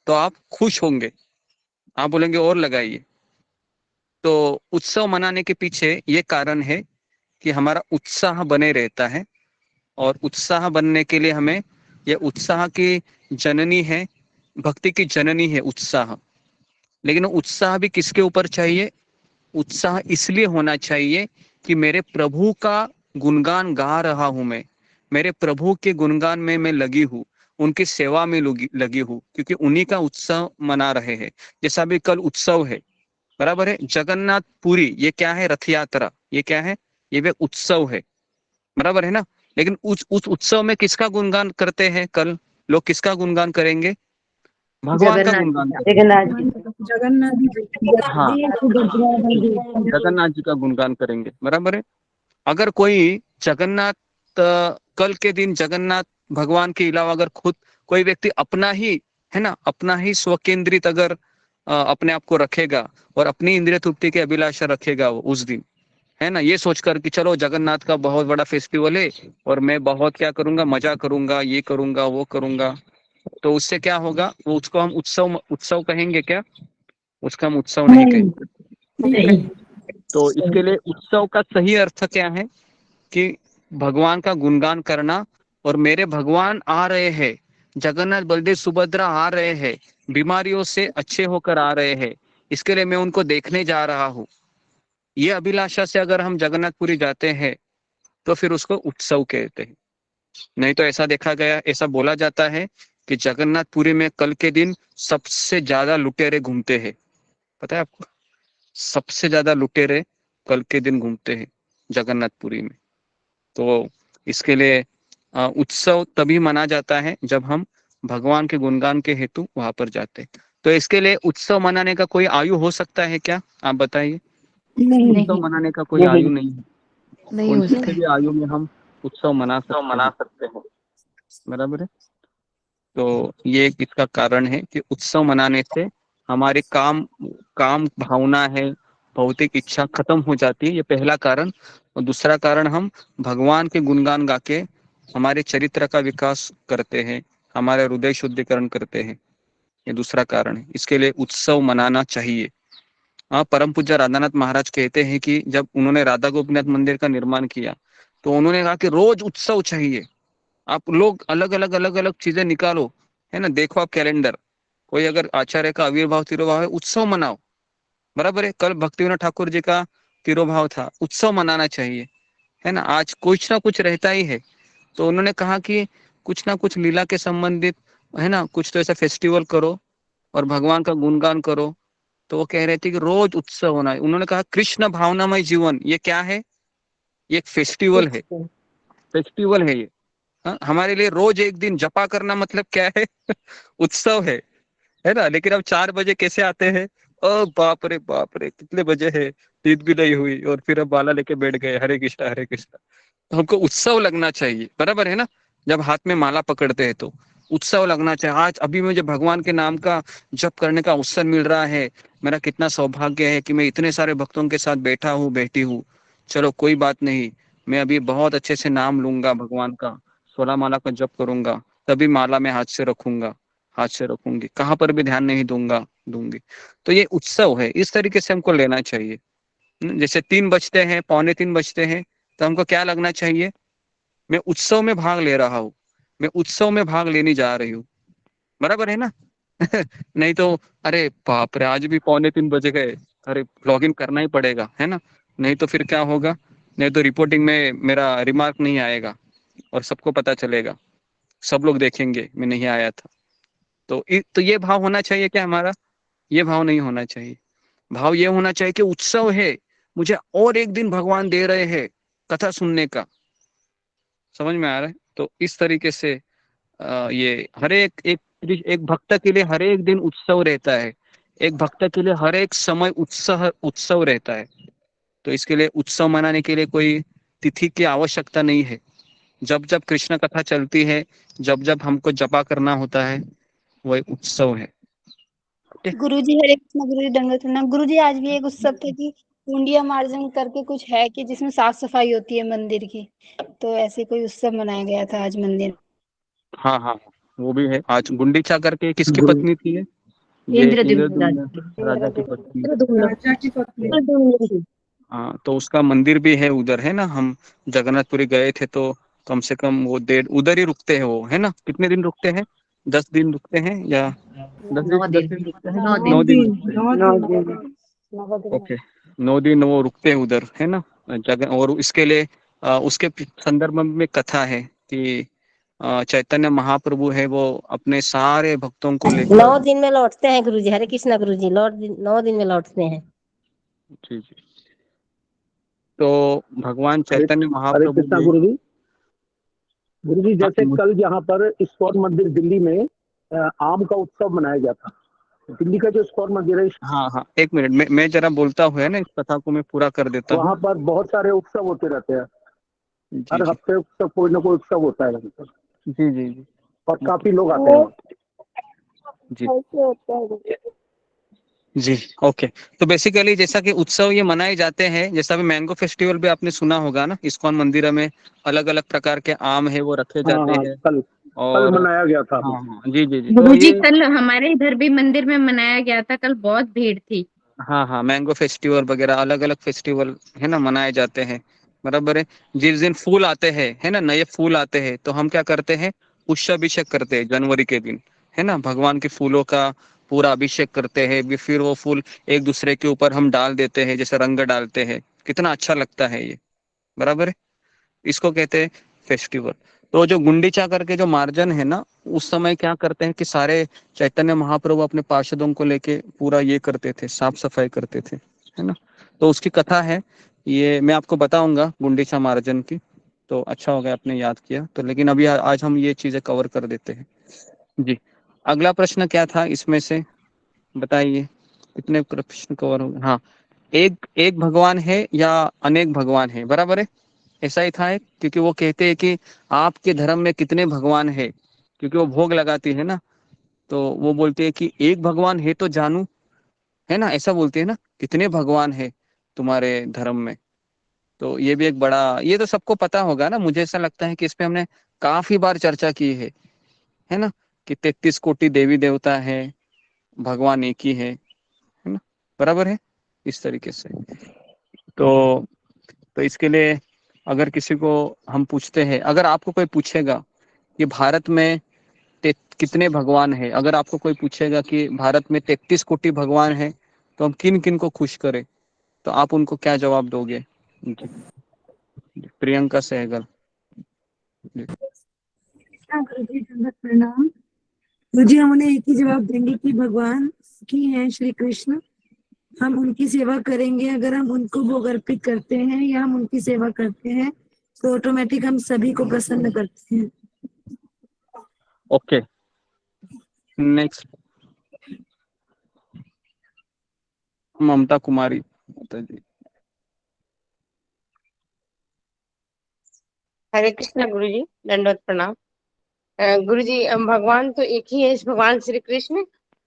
तो आप खुश होंगे, आप बोलेंगे और लगाइए। तो उत्सव मनाने के पीछे ये कारण है कि हमारा उत्साह बने रहता है, और उत्साह बनने के लिए हमें, ये उत्साह की जननी है, भक्ति की जननी है उत्साह। लेकिन उत्साह भी किसके ऊपर चाहिए? उत्साह इसलिए होना चाहिए कि मेरे प्रभु का गुणगान गा रहा हूं मैं, मेरे प्रभु के गुणगान में मैं लगी हूँ, उनकी सेवा में लगी हूँ, क्योंकि उन्हीं का उत्सव मना रहे हैं। जैसा भी कल उत्सव है, बराबर है, जगन्नाथ पुरी, ये क्या है? रथ यात्रा। ये क्या है? ये भी उत्सव है, बराबर है ना। लेकिन उस उत्सव में किसका गुणगान करते हैं? कल लोग किसका गुणगान करेंगे? भगवान का गुणगान करेंगे। हाँ, जगन्नाथ जी का गुणगान करेंगे, बराबर है। अगर कोई जगन्नाथ, कल के दिन जगन्नाथ भगवान के अलावा अगर खुद कोई व्यक्ति अपना ही, है ना, अपना ही स्वकेंद्रित अगर अपने आप को रखेगा और अपनी इंद्रिय तृप्ति की अभिलाषा रखेगा वो उस दिन, है ना, ये सोचकर कि चलो जगन्नाथ का बहुत बड़ा फेस्टिवल है और मैं बहुत क्या करूंगा, मजा करूंगा, ये करूंगा, वो करूंगा, तो उससे क्या होगा? वो उसको हम उत्सव कहेंगे क्या? उसका हम उत्सव नहीं कहेंगे। तो इसके लिए उत्सव का सही अर्थ क्या है? कि भगवान का गुणगान करना, और मेरे भगवान आ रहे हैं, जगन्नाथ बलदेव सुभद्रा आ रहे हैं, बीमारियों से अच्छे होकर आ रहे हैं, इसके लिए मैं उनको देखने जा रहा हूँ, ये अभिलाषा से अगर हम जगन्नाथपुरी जाते हैं तो फिर उसको उत्सव कहते हैं। नहीं तो ऐसा देखा गया, ऐसा बोला जाता है कि जगन्नाथपुरी में कल के दिन सबसे ज्यादा लुटेरे घूमते हैं। पता है आपको? सबसे ज्यादा लुटेरे कल के दिन घूमते हैं जगन्नाथपुरी में। तो इसके लिए उत्सव तभी मना जाता है जब हम भगवान के गुणगान के हेतु वहां पर जाते हैं। तो इसके लिए उत्सव मनाने का कोई आयु हो सकता है क्या? आप बताइए। उत्सव मनाने का कोई आयु नहीं है। नहीं हो सकता भी आयु में हम उत्सव मना सकते हैं, बराबर है। तो ये इसका कारण है कि उत्सव मनाने से हमारी काम भावना है, भौतिक इच्छा खत्म हो जाती है, ये पहला कारण। और दूसरा कारण, हम भगवान के गुणगान गा के हमारे चरित्र का विकास करते हैं, हमारे हृदय शुद्धिकरण करते हैं, ये दूसरा कारण है। इसके लिए उत्सव मनाना चाहिए। हाँ, परम पूज्य राधानाथ महाराज कहते हैं कि जब उन्होंने राधा गोपीनाथ मंदिर का निर्माण किया तो उन्होंने कहा कि रोज उत्सव चाहिए। आप लोग अलग अलग चीजें निकालो, है ना, देखो आप कैलेंडर, कोई अगर आचार्य का आविर्भाव तिरुभाव है, उत्सव मनाओ, बराबर है। कल भक्तिविनोद ठाकुर जी का तिरुभाव था, उत्सव मनाना चाहिए, है ना। आज कुछ ना कुछ रहता ही है। तो उन्होंने कहा कि कुछ ना कुछ लीला के संबंधित, है ना, कुछ तो ऐसा फेस्टिवल करो और भगवान का गुणगान करो। तो वो कह रहे थे कि रोज उत्सव होना है। उन्होंने कहा कृष्ण भावनामय जीवन, ये क्या है? ये एक फेस्टिवल है, फेस्टिवल है ये। हाँ, हमारे लिए रोज एक दिन जपा करना मतलब क्या है? उत्सव है ना। लेकिन अब 4 बजे कैसे आते हैं? ओ बाप रे कितने बजे है, नींद भी नहीं हुई, और फिर अब बाला लेके बैठ गए, हरे कृष्णा हरे कृष्णा। तो हमको उत्सव लगना चाहिए, बराबर है ना। जब हाथ में माला पकड़ते हैं तो उत्सव लगना चाहिए। आज अभी मुझे भगवान के नाम का जप करने का अवसर मिल रहा है, मेरा कितना सौभाग्य है कि मैं इतने सारे भक्तों के साथ बैठा हूँ, बैठी हूँ। चलो कोई बात नहीं, मैं अभी बहुत अच्छे से नाम लूंगा भगवान का, 16 माला का जप करूंगा, तभी माला में हाथ से रखूंगा, हाथ से रखूंगी, कहाँ पर भी ध्यान नहीं दूंगी। तो ये उत्सव है, इस तरीके से हमको लेना चाहिए। जैसे 3 बजते हैं, 2:45 बजते हैं, तो हमको क्या लगना चाहिए? मैं उत्सव में भाग ले रहा हूँ, मैं उत्सव में भाग लेने जा रही हूँ, बराबर है ना। नहीं तो अरे बाप रे, आज भी 2:45 बजे गए, अरे लॉगिन करना ही पड़ेगा, है ना। नहीं तो फिर क्या होगा? नहीं तो रिपोर्टिंग में मेरा रिमार्क नहीं आएगा और सबको पता चलेगा, सब लोग देखेंगे मैं नहीं आया था। तो ये भाव होना चाहिए क्या हमारा? ये भाव नहीं होना चाहिए। भाव ये होना चाहिए कि उत्सव है, मुझे और एक दिन भगवान दे रहे हैं कथा सुनने का। समझ में आ रहा है? तो इस तरीके से ये हर एक भक्त के लिए हर एक दिन उत्सव रहता है, एक भक्त के लिए हर एक समय उत्सव रहता है। तो इसके लिए उत्सव मनाने के लिए कोई तिथि की आवश्यकता नहीं है। जब जब कृष्ण कथा चलती है, जब जब हमको जपा करना होता है, वो एक उत्सव है। गुरुजी हरे कृष्ण। गुरुजी दंडवत प्रणाम। गुरुजी आज भी एक उत्सव था कि कुंडिया मार्जन करके कुछ है कि जिसमें साफ सफाई होती है मंदिर की, तो ऐसे कोई उत्सव मनाया गया था आज मंदिर। हाँ हाँ, वो भी है। आज गुंडीचा करके किसकी गुरु पत्नी थी ये? ये इंद्रद्युम्न इंद्रद्युम्न राजा की पत्नी। राजा की पत्नी। हाँ, तो उसका मंदिर भी है उधर, है ना। हम जगन्नाथपुरी गए थे तो कम से कम वो उधर ही रुकते हैं वो, है ना। कितने दिन रुकते हैं? 10 दिन रुकते हैं या 10 दिन रुकते हैं? 9 दिन रुकते हैं। ओके, 9 दिन वो रुकते हैं उधर, है ना जगह। और इसके लिए उसके संदर्भ में कथा है कि चैतन्य महाप्रभु है वो अपने सारे भक्तों को लेकर 9 दिन में लौटते हैं गुरुजी। हरे कृष्णा गुरुजी, 9 दिन में लौटते हैं। जी जी। तो भगवान चैतन्य हरे महाप्रभु कृष्णा भी। गुरुजी जैसे कल यहाँ पर इस्कॉन मंदिर दिल्ली में आम का उत्सव मनाया गया था। दिल्ली का जो इस्कॉन मंदिर है, हाँ हाँ, एक मिनट मैं जरा बोलता हुआ ना, इस कथा को मैं पूरा कर देता हूँ। वहाँ पर बहुत सारे उत्सव होते रहते हैं। हर हफ्ते उत्सव, कोई ना कोई उत्सव होता है वहाँ पर। जी जी जी। और काफी लोग आते हैं जी जी। ओके, तो बेसिकली जैसा कि उत्सव ये मनाए जाते हैं, जैसा भी मैंगो फेस्टिवल भी आपने सुना होगा ना, इस्कॉन मंदिर में अलग अलग प्रकार के आम है वो रखे जाते हैं। कल मनाया गया था। हाँ हाँ, जी जी जी। गुरुजी कल हमारे इधर भी मंदिर में मनाया गया था, कल बहुत भीड़ थी। हाँ हाँ, मैंगो फेस्टिवल वगैरह अलग अलग फेस्टिवल है ना मनाए जाते हैं, बराबर है। जिस दिन फूल आते हैं, है ना, नए फूल आते हैं, तो हम क्या करते हैं, पुष्पाभिषेक करते हैं जनवरी के दिन, है ना। भगवान के फूलों का पूरा अभिषेक करते हैं, फिर वो फूल एक दूसरे के ऊपर हम डाल देते हैं, जैसे रंग डालते हैं। कितना अच्छा लगता है ये, बराबर है। इसको कहते हैं फेस्टिवल। तो जो गुंडीचा करके जो मार्जन है ना, उस समय क्या करते हैं कि सारे चैतन्य महाप्रभु अपने पार्षदों को लेके पूरा ये करते थे, साफ सफाई करते थे, है ना। तो उसकी कथा है, ये मैं आपको बताऊंगा गुंडीचा मार्जन की। तो अच्छा हो गया आपने याद किया। तो लेकिन अभी आज हम ये चीजें कवर कर देते हैं। जी, अगला प्रश्न क्या था इसमें से, बताइए कितने प्रश्न कवर हो गए। हाँ, एक भगवान है या अनेक भगवान है, बराबर है। ऐसा ही था एक, क्योंकि वो कहते हैं कि आपके धर्म में कितने भगवान है, क्योंकि वो भोग लगाती है ना, तो वो बोलते हैं कि एक भगवान है तो जानू, है ना, ऐसा बोलते हैं ना, कितने भगवान है तुम्हारे धर्म में। तो ये भी एक बड़ा, ये तो सबको पता होगा ना। मुझे ऐसा लगता है कि इस पे हमने काफी बार चर्चा की है ना, कि 33 कोटि देवी देवता है, भगवान एक ही है ना, बराबर है, इस तरीके से। तो इसके लिए अगर किसी को हम पूछते हैं, अगर आपको कोई पूछेगा कि भारत में कितने भगवान है, अगर आपको कोई पूछेगा कि भारत में 33 कोटि भगवान है, तो हम किन किन को खुश करें, तो आप उनको क्या जवाब दोगे? जी, प्रियंका सहगल। प्रणाम गुरुजी। हम उन्हें एक ही जवाब देंगे कि भगवान की हैं श्री कृष्ण, हम उनकी सेवा करेंगे। अगर हम उनको भोग अर्पित करते हैं या हम उनकी सेवा करते हैं तो ऑटोमेटिक हम सभी को प्रसन्न करते हैं। ओके, नेक्स्ट ममता कुमारी माता जी। हरे कृष्णा गुरुजी, दंडवत प्रणाम। गुरुजी, भगवान तो एक ही है, भगवान श्री कृष्ण।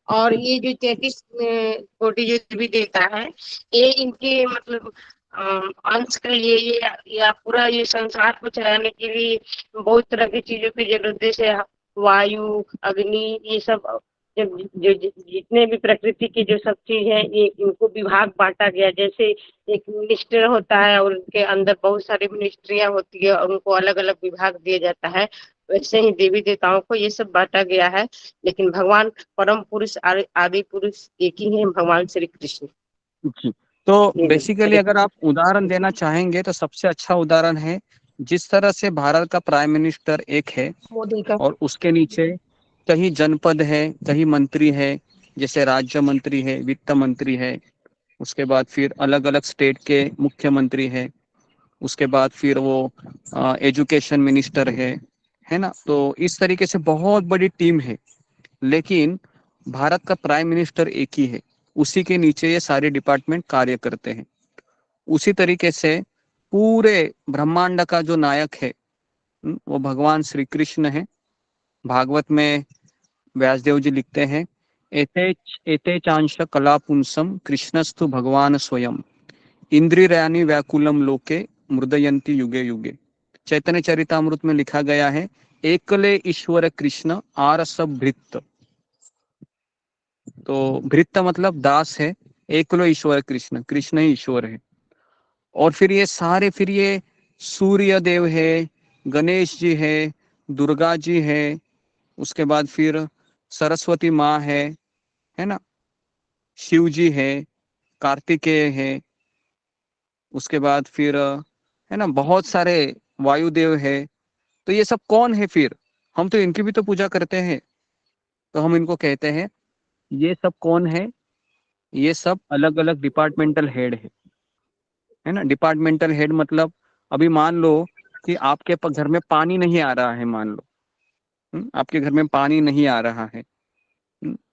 और ये जो 33 कोटि जो देवी देवता है, ये इनके मतलब अंश के लिए या पूरा ये संसार को चलाने के लिए बहुत तरह की चीजों की जरूरत है, जैसे वायु, अग्नि, ये सब जो जितने भी प्रकृति की जो सब चीज है, ये इनको विभाग बांटा गया। जैसे एक मिनिस्टर होता है और उनके अंदर बहुत सारी मिनिस्ट्रियां होती है और उनको अलग अलग विभाग दिया जाता है, वैसे ही देवी देवताओं को ये सब बांटा गया है। लेकिन भगवान परम पुरुष, आदि पुरुष एक ही है, भगवान श्री कृष्ण जी। तो बेसिकली अगर आप उदाहरण देना चाहेंगे तो सबसे अच्छा उदाहरण है जिस तरह से भारत का प्राइम मिनिस्टर एक है मोदी का, और उसके नीचे कहीं जनपद है, कहीं मंत्री है, जैसे राज्य मंत्री है, वित्त मंत्री है, उसके बाद फिर अलग अलग स्टेट के मुख्यमंत्री है, उसके बाद फिर वो एजुकेशन मिनिस्टर है ना। तो इस तरीके से बहुत बड़ी टीम है, लेकिन भारत का प्राइम मिनिस्टर एक ही है, उसी के नीचे ये सारे डिपार्टमेंट कार्य करते हैं। उसी तरीके से पूरे ब्रह्मांड का जो नायक है वो भगवान श्री कृष्ण है। भागवत में व्यासदेव जी लिखते हैं, एते चांश कलापुंसम कृष्णस्तु भगवान स्वयं इंद्रियाणि व्याकुलम लोके मृदयंती युगे युगे। चैतन्य चरितामृत में लिखा गया है, एकले ईश्वर कृष्ण आर सब भृत। तो भृत्य मतलब दास है, एकलो ईश्वर कृष्ण, कृष्ण ही ईश्वर है। और फिर ये सारे, फिर ये सूर्य देव है, गणेश जी है, दुर्गा जी है, उसके बाद फिर सरस्वती माँ है ना, शिव जी है, कार्तिकेय है, उसके बाद फिर है ना बहुत सारे वायुदेव है। तो ये सब कौन है फिर? हम तो इनकी भी तो पूजा करते हैं। तो हम इनको कहते हैं, ये सब कौन है? ये सब अलग अलग डिपार्टमेंटल हेड है ना। डिपार्टमेंटल हेड मतलब अभी मान लो कि आपके घर में पानी नहीं आ रहा है, मान लो आपके घर में पानी नहीं आ रहा है,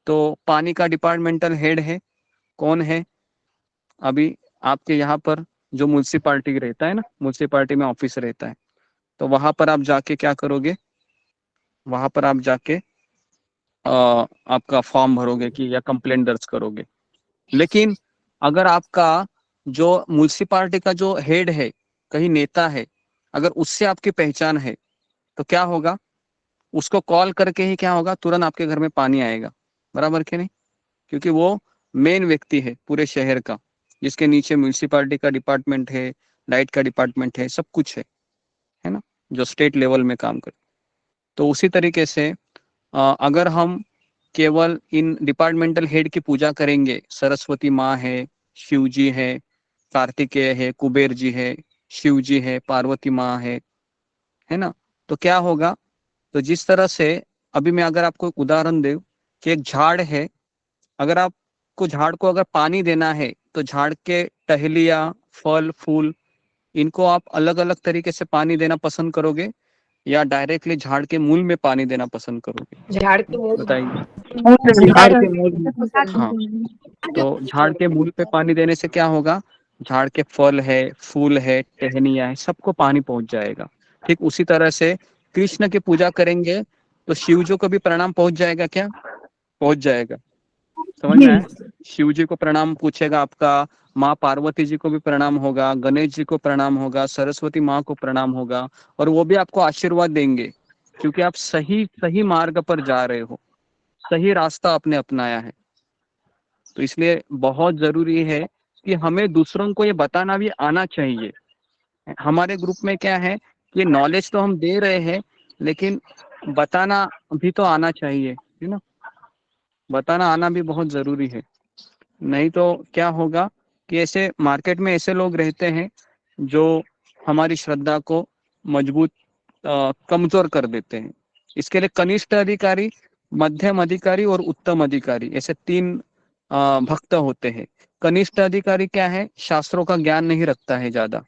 तो पानी का डिपार्टमेंटल हेड है कौन है? अभी आपके यहाँ पर जो म्युनिसिपालिटी रहता है ना, म्युनिसिपालिटी में ऑफिस रहता है, तो वहां पर आप जाके क्या करोगे? वहां पर आप जाके आपका फॉर्म भरोगे कि या कंप्लेंट दर्ज करोगे। लेकिन अगर आपका जो म्युनिसिपालिटी का जो हेड है, कहीं नेता है, अगर उससे आपकी पहचान है, तो क्या होगा? उसको कॉल करके ही क्या होगा, तुरंत आपके घर में पानी आएगा, बराबर कि नहीं? क्योंकि वो मेन व्यक्ति है पूरे शहर का, जिसके नीचे म्युनिसिपालिटी का डिपार्टमेंट है, लाइट का डिपार्टमेंट है, सब कुछ है ना, जो स्टेट लेवल में काम करे। तो उसी तरीके से अगर हम केवल इन डिपार्टमेंटल हेड की पूजा करेंगे, सरस्वती माँ है, शिव जी है, कार्तिकेय है, कुबेर जी है, शिव जी है, पार्वती माँ है ना, तो क्या होगा? तो जिस तरह से अभी मैं अगर आपको एक उदाहरण दूं कि एक झाड़ है, अगर आपको झाड़ को अगर पानी देना है, तो झाड़ के टहलियाँ, फल फूल, इनको आप अलग अलग तरीके से पानी देना पसंद करोगे या डायरेक्टली झाड़ के मूल में पानी देना पसंद करोगे? झाड़ के मूल बताइए। झाड़ के मूल हाँ, तो झाड़ के मूल पे पानी देने से क्या होगा? झाड़ के फल है, फूल है, टहनियाँ है, सबको पानी पहुंच जाएगा। ठीक उसी तरह से कृष्ण की पूजा करेंगे तो शिव जी को भी प्रणाम पहुंच जाएगा क्या? पहुंच जाएगा। समझ में आया? शिव जी को प्रणाम पूछेगा आपका, माँ पार्वती जी को भी प्रणाम होगा, गणेश जी को प्रणाम होगा, सरस्वती माँ को प्रणाम होगा, और वो भी आपको आशीर्वाद देंगे क्योंकि आप सही सही मार्ग पर जा रहे हो, सही रास्ता आपने अपनाया है। तो इसलिए बहुत जरूरी है कि हमें दूसरों को ये बताना भी आना चाहिए। हमारे ग्रुप में क्या है कि नॉलेज तो हम दे रहे हैं, लेकिन बताना भी तो आना चाहिए, है ना। बताना आना भी बहुत जरूरी है। नहीं तो क्या होगा कि ऐसे मार्केट में ऐसे लोग रहते हैं जो हमारी श्रद्धा को मजबूत कमजोर कर देते हैं। इसके लिए कनिष्ठ अधिकारी, मध्यम अधिकारी और उत्तम अधिकारी, ऐसे तीन भक्त होते हैं। कनिष्ठ अधिकारी क्या है? शास्त्रों का ज्ञान नहीं रखता है ज्यादा,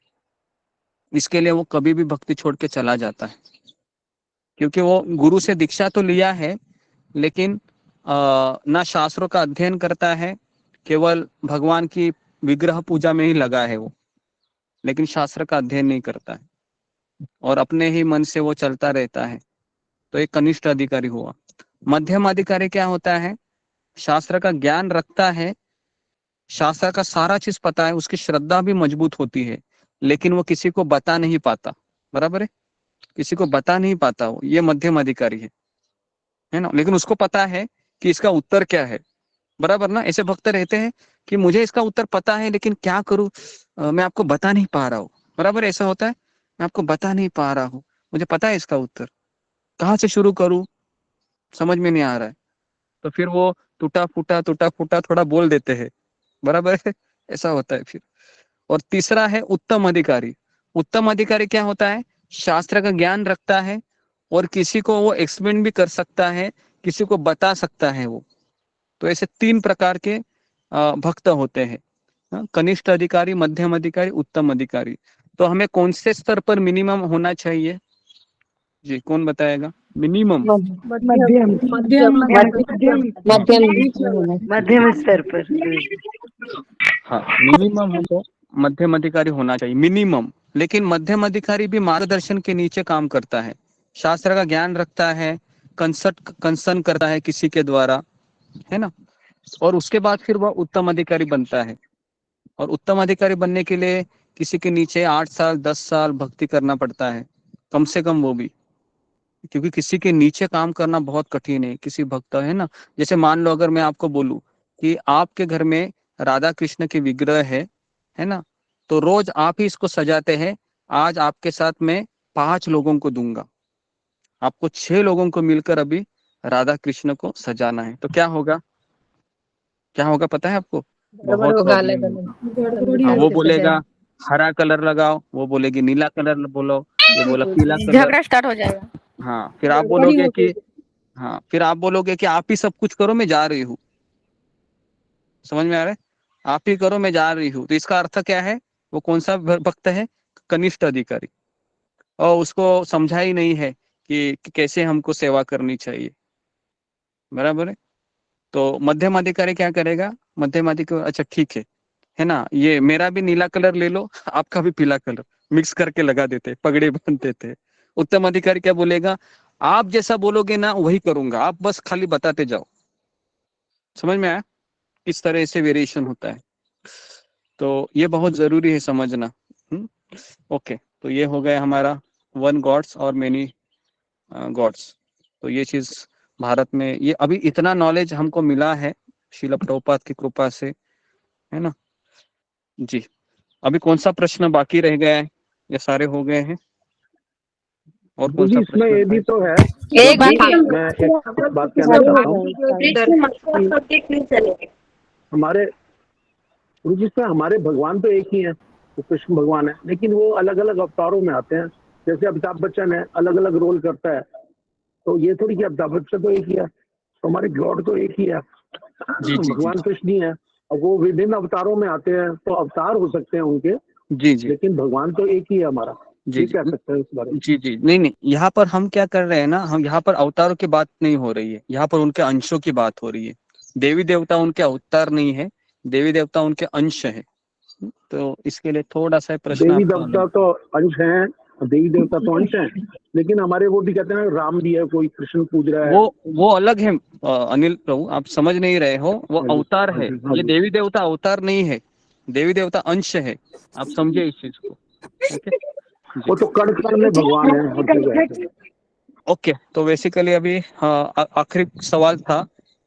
इसके लिए वो कभी भी भक्ति छोड़ के चला जाता है, क्योंकि वो गुरु से दीक्षा तो लिया है लेकिन ना शास्त्रों का अध्ययन करता है, केवल भगवान की विग्रह पूजा में ही लगा है वो, लेकिन शास्त्र का अध्ययन नहीं करता है और अपने ही मन से वो चलता रहता है। तो एक कनिष्ठ अधिकारी हुआ। मध्यम अधिकारी क्या होता है? शास्त्र का ज्ञान रखता है, शास्त्र का सारा चीज पता है, उसकी श्रद्धा भी मजबूत होती है, लेकिन वो किसी को बता नहीं पाता, बराबर है, किसी को बता नहीं पाता वो, ये मध्यम अधिकारी है ना। लेकिन उसको पता है कि इसका उत्तर क्या है, बराबर ना। ऐसे भक्त रहते हैं कि मुझे इसका उत्तर पता है लेकिन क्या करूं, मैं आपको बता नहीं पा रहा हूँ, बराबर ऐसा होता है। मैं आपको बता नहीं पा रहा हूँ, मुझे पता है इसका उत्तर, कहाँ से शुरू करूं, समझ में नहीं आ रहा है। तो फिर वो टूटा फूटा थोड़ा बोल देते हैं, बराबर है, ऐसा होता है फिर। और तीसरा है उत्तम अधिकारी। उत्तम अधिकारी क्या होता है? शास्त्र का ज्ञान रखता है और किसी को वो एक्सप्लेन भी कर सकता है, किसी को बता सकता है वो। तो ऐसे तीन प्रकार के भक्त होते हैं, कनिष्ठ अधिकारी, मध्यम अधिकारी, उत्तम अधिकारी। तो हमें कौन से स्तर पर मिनिमम होना चाहिए जी, कौन बताएगा? मिनिमम मध्यम मध्यम स्तर पर। हाँ, मिनिमम हमको मध्यम अधिकारी होना चाहिए, मिनिमम। लेकिन मध्यम अधिकारी भी मार्गदर्शन के नीचे काम करता है, शास्त्र का ज्ञान रखता है, कंसर्न करता है किसी के द्वारा, है ना। और उसके बाद फिर वह उत्तम अधिकारी बनता है। और उत्तम अधिकारी बनने के लिए किसी के नीचे 8 साल 10 साल भक्ति करना पड़ता है, कम से कम वो भी, क्योंकि किसी के नीचे काम करना बहुत कठिन है, किसी भक्त है ना। जैसे मान लो अगर मैं आपको बोलूं कि आपके घर में राधा कृष्ण के विग्रह है ना, तो रोज आप ही इसको सजाते हैं। आज आपके साथ मैं 5 लोगों को दूंगा, आपको 6 लोगों को मिलकर अभी राधा कृष्ण को सजाना है, तो क्या होगा, क्या होगा पता है आपको? बहुत प्रॉब्लम होगा। हाँ, वो बोलेगा हरा कलर लगाओ, वो बोलेगी नीला कलर बोलो, ये बोला पीला कलर। झगड़ा स्टार्ट हो जाएगा। हाँ, फिर आप बोलोगे कि हाँ, फिर आप बोलोगे कि आप ही सब कुछ करो, मैं जा रही हूँ। समझ में आ रहा है? आप ही करो, मैं जा रही हूँ, तो इसका अर्थ क्या है? वो कौन सा भक्त है? कनिष्ठ अधिकारी, और उसको समझा ही नहीं है कि कैसे हमको सेवा करनी चाहिए। बराबर है। तो मध्यम अधिकारी क्या करेगा? मध्यम अधिकारी, अच्छा ठीक है ना, ये मेरा भी नीला कलर ले लो, आपका भी पीला कलर, मिक्स करके लगा देते, पगड़े बांध देते। उत्तम अधिकारी क्या बोलेगा? आप जैसा बोलोगे ना वही करूंगा, आप बस खाली बताते जाओ। समझ में आया किस तरह से वेरिएशन होता है? तो ये बहुत जरूरी है समझना। ओके, तो ये हो गया हमारा वन गॉड्स और मेनी गॉड्स। तो ये चीज भारत में ये अभी इतना नॉलेज हमको मिला है श्रील प्रभुपाद की कृपा से, है ना जी। अभी कौन सा प्रश्न बाकी रह गया है? ये सारे हो गए हैं, और कौन सा इसमें ये भी तो है, एक बाकी मैं एक बात कहना चाहता हूँ। हमारे गुरु जी से हमारे भगवान तो एक ही है, वो कृष्ण भगवान है, लेकिन वो अलग अलग अवतारों में आते हैं। जैसे अमिताभ बच्चन है, अलग अलग रोल करता है, तो ये थोड़ी कि अमिताभ बच्चन तो एक ही है, तो हमारे गॉड तो एक ही है, भगवान कृष्ण ही है। और वो विभिन्न अवतारों में आते हैं, तो अवतार हो सकते हैं उनके, लेकिन भगवान तो एक ही है हमारा। जी कह सकते हैं इस बारे में। जी नहीं, यहाँ पर हम क्या कर रहे हैं ना, हम यहाँ पर अवतारों की बात नहीं हो रही है, यहाँ पर उनके अंशों की बात हो रही है। देवी देवता उनके अवतार नहीं है, देवी देवता उनके अंश है। तो इसके लिए थोड़ा सा प्रश्न देवी देवता तो अंश है, देवी देवता तो अंश है, लेकिन हमारे वो भी कहते हैं राम भी है, कोई कृष्ण पूज रहा है, वो अलग है। अनिल प्रभु, आप समझ नहीं रहे हो, वो अवतार है, ये देवी देवता अवतार नहीं है, देवी देवता अंश है। आप समझे इस चीज को? वो तो कण कण में भगवान है हर जगह। ओके, तो बेसिकली अभी आखिरी सवाल था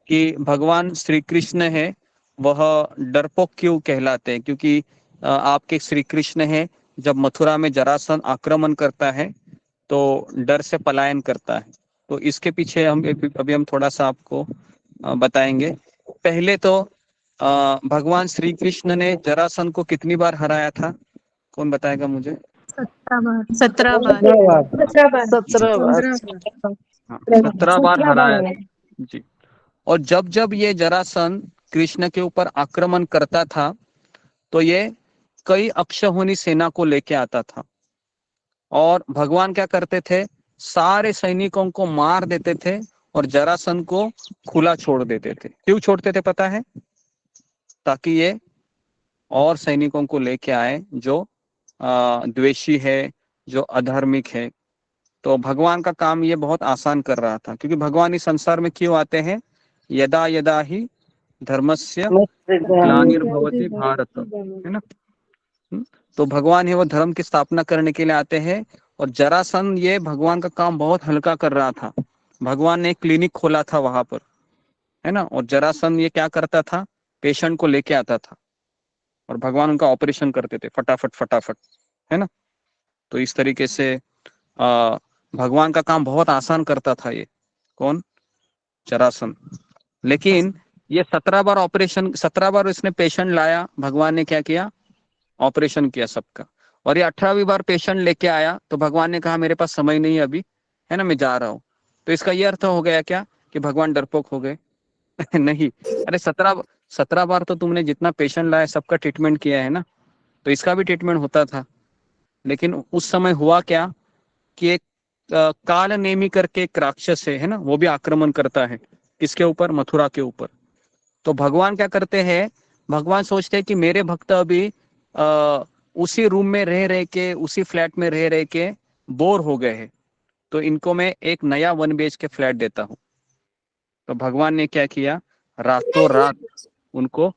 कि भगवान श्री कृष्ण है वह डरपोक क्यों कहलाते हैं? क्योंकि आपके श्री कृष्ण है, जब मथुरा में जरासंध आक्रमण करता है तो डर से पलायन करता है। तो इसके पीछे अभी हम थोड़ा सा आपको बताएंगे। पहले तो भगवान श्री कृष्ण ने जरासंध को कितनी बार हराया था? कौन बताएगा मुझे? 17 बार 17 बार हराया जी। और जब जब ये जरासंध कृष्ण के ऊपर आक्रमण करता था तो ये कई अक्षौहिणी सेना को लेके आता था, और भगवान क्या करते थे? सारे सैनिकों को मार देते थे और जरासंध को खुला छोड़ देते थे। क्यों छोड़ते थे पता है? ताकि ये और सैनिकों को लेके आए जो द्वेषी है, जो अधार्मिक है। तो भगवान का काम ये बहुत आसान कर रहा था, क्योंकि भगवान इस संसार में क्यों आते हैं? यदा यदा ही धर्मस्य ग्लानिर्भवति भारत, है ना। तो भगवान है वो धर्म की स्थापना करने के लिए आते हैं। और जरासंध ये भगवान का काम बहुत हल्का कर रहा था। भगवान ने एक क्लिनिक खोला था वहां पर, है ना, और जरासंध ये क्या करता था? पेशेंट को लेके आता था और भगवान उनका ऑपरेशन करते थे फटाफट, है ना। तो इस तरीके से भगवान का काम बहुत आसान करता था ये कौन? जरासंध। लेकिन ये 17 बार ऑपरेशन, 17 बार इसने पेशेंट लाया, भगवान ने क्या किया? ऑपरेशन किया सबका। और ये 18वीं बार पेशेंट लेके आया तो भगवान ने कहा मेरे पास समय नहीं अभी, है ना, मैं जा रहा हूँ। तो इसका ये अर्थ हो गया क्या कि भगवान डरपोक हो गए? नहीं, अरे 17 बार तो तुमने जितना पेशेंट लाया सबका ट्रीटमेंट किया है ना, तो इसका भी ट्रीटमेंट होता था। लेकिन उस समय हुआ क्या कि एक काल नेमी करके एक राक्षस है ना, वो भी आक्रमण करता है किसके ऊपर? मथुरा के ऊपर। तो भगवान क्या करते हैं? भगवान सोचते हैं कि मेरे भक्त अभी उसी रूम में रह के, उसी फ्लैट में रह के बोर हो गए हैं, तो इनको मैं एक नया 1 BHK फ्लैट देता हूँ। तो भगवान ने क्या किया? रातों रात उनको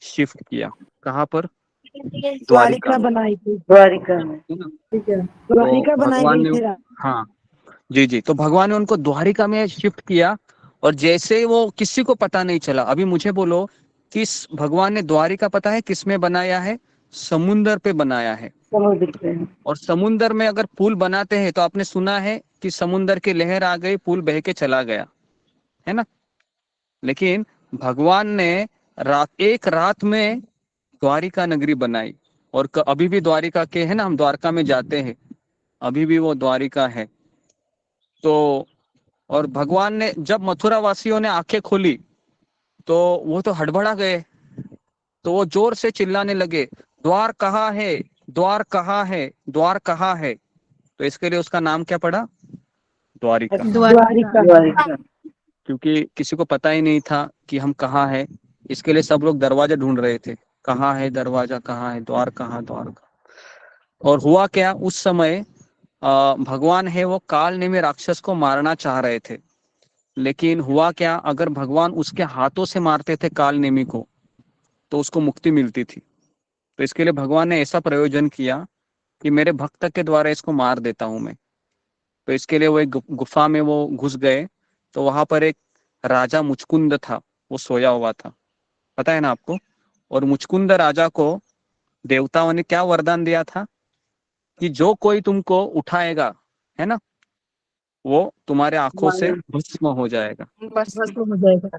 शिफ्ट किया। कहाँ पर? द्वारिका बनाई थी, द्वारिका में। द्वारिका बनाई भगवान गई ने, थी। हाँ, जी जी, तो भगवान ने उनको द्वारिका में शिफ्ट किया और जैसे वो किसी को पता नहीं चला। अभी मुझे बोलो किस भगवान ने द्वारिका पता है किस में बनाया है? समुंदर पे बनाया है। समुद्र पे। और समुंदर में अगर पुल बनाते हैं तो आपने सुना है कि समुंदर की लहर आ गई, पुल बह के चला गया, है ना? लेकिन भगवान ने एक रात में द्वारिका नगरी बनाई। और अभी भी द्वारिका के, है ना, हम द्वारका में जाते हैं, अभी भी वो द्वारिका है। तो और भगवान ने जब मथुरा वासियों ने आंखें खोली तो वो तो हड़बड़ा गए, तो वो जोर से चिल्लाने लगे, द्वार कहाँ है, द्वार कहाँ है, द्वार कहाँ है। तो इसके लिए उसका नाम क्या पड़ा? द्वारिका। द्वारिका। क्योंकि किसी को पता ही नहीं था कि हम कहाँ है, इसके लिए सब लोग दरवाजा ढूंढ रहे थे, कहाँ है दरवाजा, कहाँ है द्वार, कहाँ द्वार कहाँ। और हुआ क्या, उस समय भगवान है वो काल नेमी राक्षस को मारना चाह रहे थे। लेकिन हुआ क्या, अगर भगवान उसके हाथों से मारते थे काल नेमी को तो उसको मुक्ति मिलती थी। तो इसके लिए भगवान ने ऐसा प्रयोजन किया कि मेरे भक्त के द्वारा इसको मार देता हूं मैं। तो इसके लिए वो एक गुफा में वो घुस गए, तो वहां पर एक राजा मुचकुंद था, वो सोया हुआ था, पता है ना आपको? और मुचकुंद राजा को देवताओं ने क्या वरदान दिया था कि जो कोई तुमको उठाएगा, है ना, वो तुम्हारे आंखों से भस्म हो जाएगा। भस्म हो जाएगा।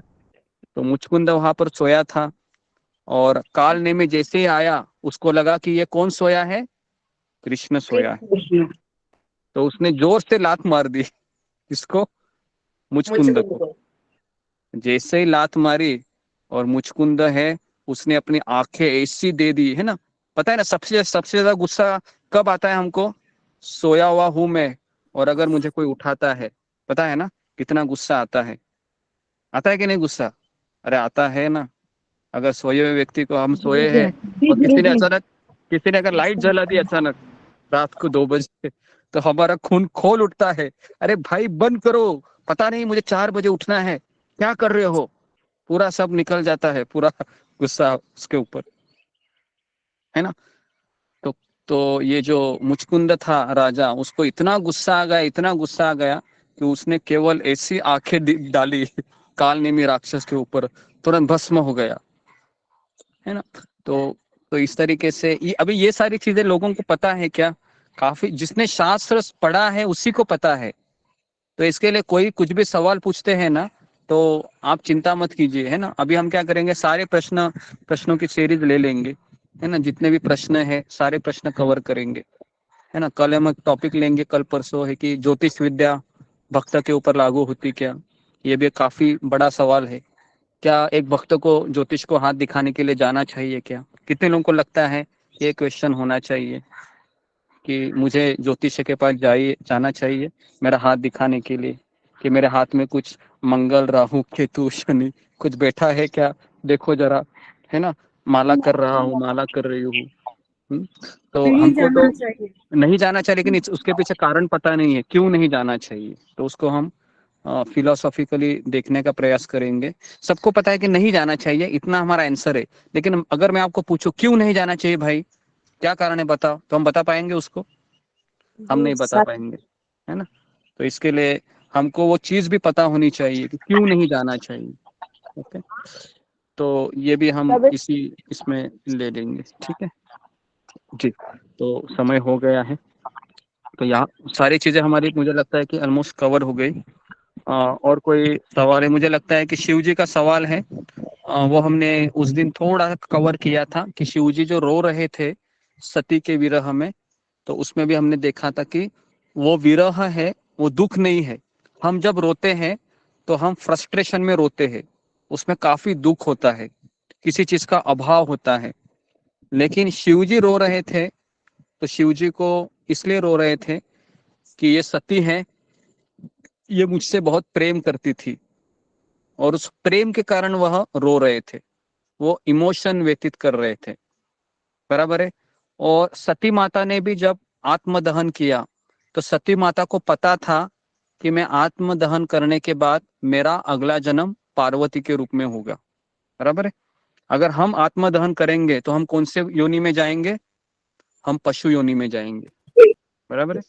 तो मुचकुंद वहां पर सोया था और काल नेमी जैसे ही आया उसको लगा कि ये कौन सोया है? कृष्ण सोया है। तो उसने जोर से लात मार दी, इसको, मुचकुंद को। जैसे ही लात मारी और मुचकुंद है उसने अपनी आंखें ऐसी दे दी, है ना। पता है ना सबसे ज्यादा गुस्सा कब आता है हमको? सोया हुआ हूं मैं और अगर मुझे कोई उठाता है, पता है ना कितना गुस्सा आता है? आता है कि नहीं गुस्सा? अरे आता है ना। अगर सोए हुए व्यक्ति को, हम सोए हैं और किसी ने अगर लाइट जला दी अचानक रात को 2 बजे तो हमारा खून खोल उठता है। अरे भाई बंद करो, पता नहीं मुझे 4 बजे उठना है, क्या कर रहे हो? पूरा सब निकल जाता है, पूरा गुस्सा उसके ऊपर, है ना। तो ये जो मुचकुंद था राजा, उसको इतना गुस्सा आ गया, इतना गुस्सा आ गया कि उसने केवल ऐसी आंखें डाली काल नेमी राक्षस के ऊपर, तुरंत भस्म हो गया, है ना। तो इस तरीके से अभी ये सारी चीजें लोगों को पता है क्या? काफी, जिसने शास्त्र पढ़ा है उसी को पता है। तो इसके लिए कोई कुछ भी सवाल पूछते हैं ना तो आप चिंता मत कीजिए, है ना। अभी हम क्या करेंगे, सारे प्रश्नों की सीरीज ले लेंगे, है ना। जितने भी प्रश्न है सारे प्रश्न कवर करेंगे, है ना। कल हम टॉपिक लेंगे, कल परसों, है कि ज्योतिष विद्या भक्त के ऊपर लागू होती क्या? ये भी काफी बड़ा सवाल है। क्या एक भक्त को ज्योतिष को हाथ दिखाने के लिए जाना चाहिए क्या? कितने लोगों को लगता है ये क्वेश्चन होना चाहिए कि मुझे ज्योतिष के पास जाना चाहिए मेरा हाथ दिखाने के लिए कि मेरे हाथ में कुछ मंगल, राहु, केतु, शनि कुछ बैठा है क्या, देखो जरा, है ना। माला कर रहा हूँ, माला कर रही हूँ। तो हमको तो नहीं जाना चाहिए, लेकिन उसके पीछे कारण पता नहीं है क्यों नहीं जाना चाहिए, तो उसको हम फिलोसॉफिकली देखने का प्रयास करेंगे। सबको पता है कि नहीं जाना चाहिए, इतना हमारा आंसर है। लेकिन अगर मैं आपको पूछूं क्यों नहीं जाना चाहिए भाई, क्या कारण है बताओ, तो हम बता पाएंगे उसको? हम नहीं बता पाएंगे, है ना। तो इसके लिए हमको वो चीज भी पता होनी चाहिए कि क्यों नहीं जाना चाहिए। ओके, तो ये भी हम इसमें ले लेंगे, ठीक है जी। तो समय हो गया है, तो यहाँ सारी चीजें हमारी मुझे लगता है कि ऑलमोस्ट कवर हो गई। और कोई सवाल है? मुझे लगता है कि शिव जी का सवाल है, वो हमने उस दिन थोड़ा कवर किया था कि शिव जी जो रो रहे थे सती के विरह में, तो उसमें भी हमने देखा था कि वो विरह है, वो दुख नहीं है। हम जब रोते हैं तो हम फ्रस्ट्रेशन में रोते हैं, उसमें काफी दुख होता है, किसी चीज का अभाव होता है। लेकिन शिव जी रो रहे थे तो शिव जी को इसलिए रो रहे थे कि ये सती है, ये मुझसे बहुत प्रेम करती थी और उस प्रेम के कारण वह रो रहे थे, वो इमोशन व्यतीत कर रहे थे, बराबर है। और सती माता ने भी जब आत्मदहन किया तो सती माता को पता था कि मैं आत्मदहन करने के बाद मेरा अगला जन्म पार्वती के रूप में होगा, बराबर है। अगर हम आत्मदहन करेंगे तो हम कौन से योनि में जाएंगे? हम पशु योनि में जाएंगे, बराबर है।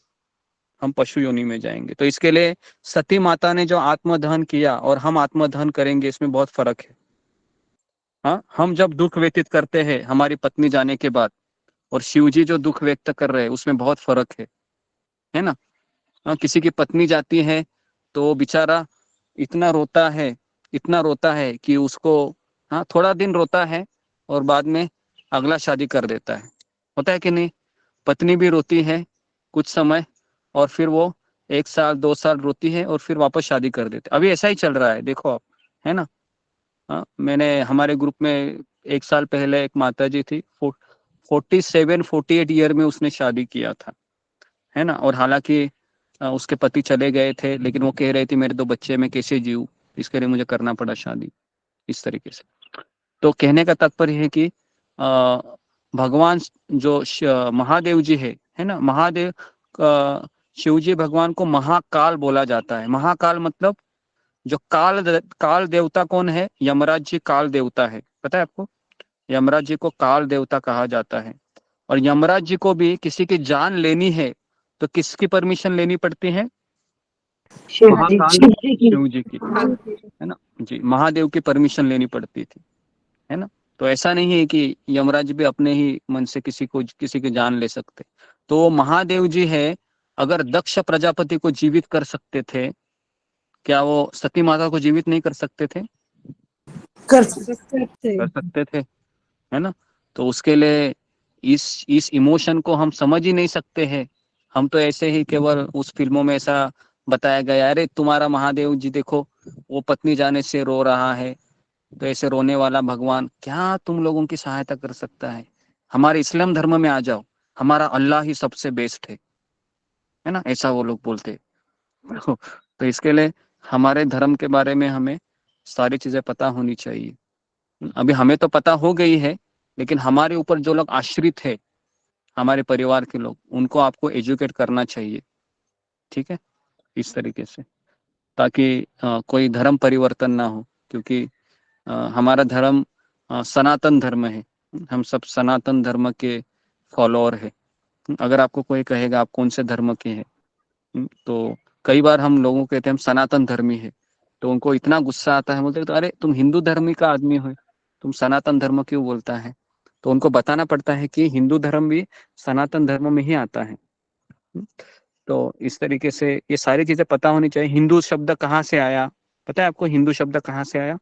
हम पशु योनि में जाएंगे। तो इसके लिए सती माता ने जो आत्मदहन किया और हम आत्मदहन करेंगे, इसमें बहुत फर्क है। हाँ, हम जब दुख व्यतीत करते हैं हमारी पत्नी जाने के बाद, और शिवजी जो दुख व्यक्त कर रहे हैं उसमें बहुत फर्क है ना। हाँ, किसी की पत्नी जाती है तो वो बेचारा इतना रोता है कि उसको, हाँ, थोड़ा दिन रोता है और बाद में अगला शादी कर देता है, होता है कि नहीं। पत्नी भी रोती है कुछ समय और फिर वो 1 साल 2 साल रोती है और फिर वापस शादी कर देते। अभी ऐसा ही चल रहा है, देखो आप, है ना। हाँ, मैंने हमारे ग्रुप में 1 साल पहले एक माता जी थी, 47-48 ईयर में उसने शादी किया था, है ना। और हालांकि उसके पति चले गए थे, लेकिन वो कह रही थी मेरे 2 बच्चे मैं कैसे जीऊं, इसके लिए मुझे करना पड़ा शादी, इस तरीके से। तो कहने का तात्पर्य है कि भगवान जो महादेव जी है ना, महादेव शिव जी भगवान को महाकाल बोला जाता है। महाकाल मतलब जो काल देवता कौन है? यमराज जी काल देवता है, पता है आपको। यमराज जी को काल देवता कहा जाता है। और यमराज जी को भी किसी की जान लेनी है तो किसकी परमिशन लेनी पड़ती है? महाकाल शिव जी की, है ना जी, महादेव की परमिशन लेनी पड़ती थी, है ना। तो ऐसा नहीं है कि यमराज भी अपने ही मन से किसी की जान ले सकते। तो महादेव जी है, अगर दक्ष प्रजापति को जीवित कर सकते थे, क्या वो सती माता को जीवित नहीं कर सकते थे? कर सकते थे, है ना। तो उसके लिए इस इमोशन को हम समझ ही नहीं सकते हैं। हम तो ऐसे ही केवल उस फिल्मों में ऐसा बताया गया, अरे तुम्हारा महादेव जी देखो वो पत्नी जाने से रो रहा है, तो ऐसे रोने वाला भगवान क्या तुम लोगों की सहायता कर सकता है? हमारे इस्लाम धर्म में आ जाओ, हमारा अल्लाह ही सबसे बेस्ट है ना, ऐसा वो लोग बोलते हैं। तो इसके लिए हमारे धर्म के बारे में हमें सारी चीजें पता होनी चाहिए। अभी हमें तो पता हो गई है, लेकिन हमारे ऊपर जो लोग आश्रित है, हमारे परिवार के लोग, उनको आपको एजुकेट करना चाहिए, ठीक है, इस तरीके से, ताकि कोई धर्म परिवर्तन ना हो। क्योंकि हमारा धर्म सनातन धर्म है, हम सब सनातन धर्म के फॉलोअर है। अगर आपको कोई कहेगा आप कौन से धर्म के हैं, तो कई बार हम लोगों को कहते हैं हम सनातन धर्मी है, तो उनको इतना गुस्सा आता है, बोलते तो अरे तुम हिंदू धर्मी का आदमी हो, तुम सनातन धर्म क्यों बोलता है? तो उनको बताना पड़ता है कि हिंदू धर्म भी सनातन धर्म में ही आता है। तो इस तरीके से ये सारी चीजें पता होनी चाहिए। हिंदू शब्द कहाँ से आया, पता है आपको? हिंदू शब्द कहाँ से आया?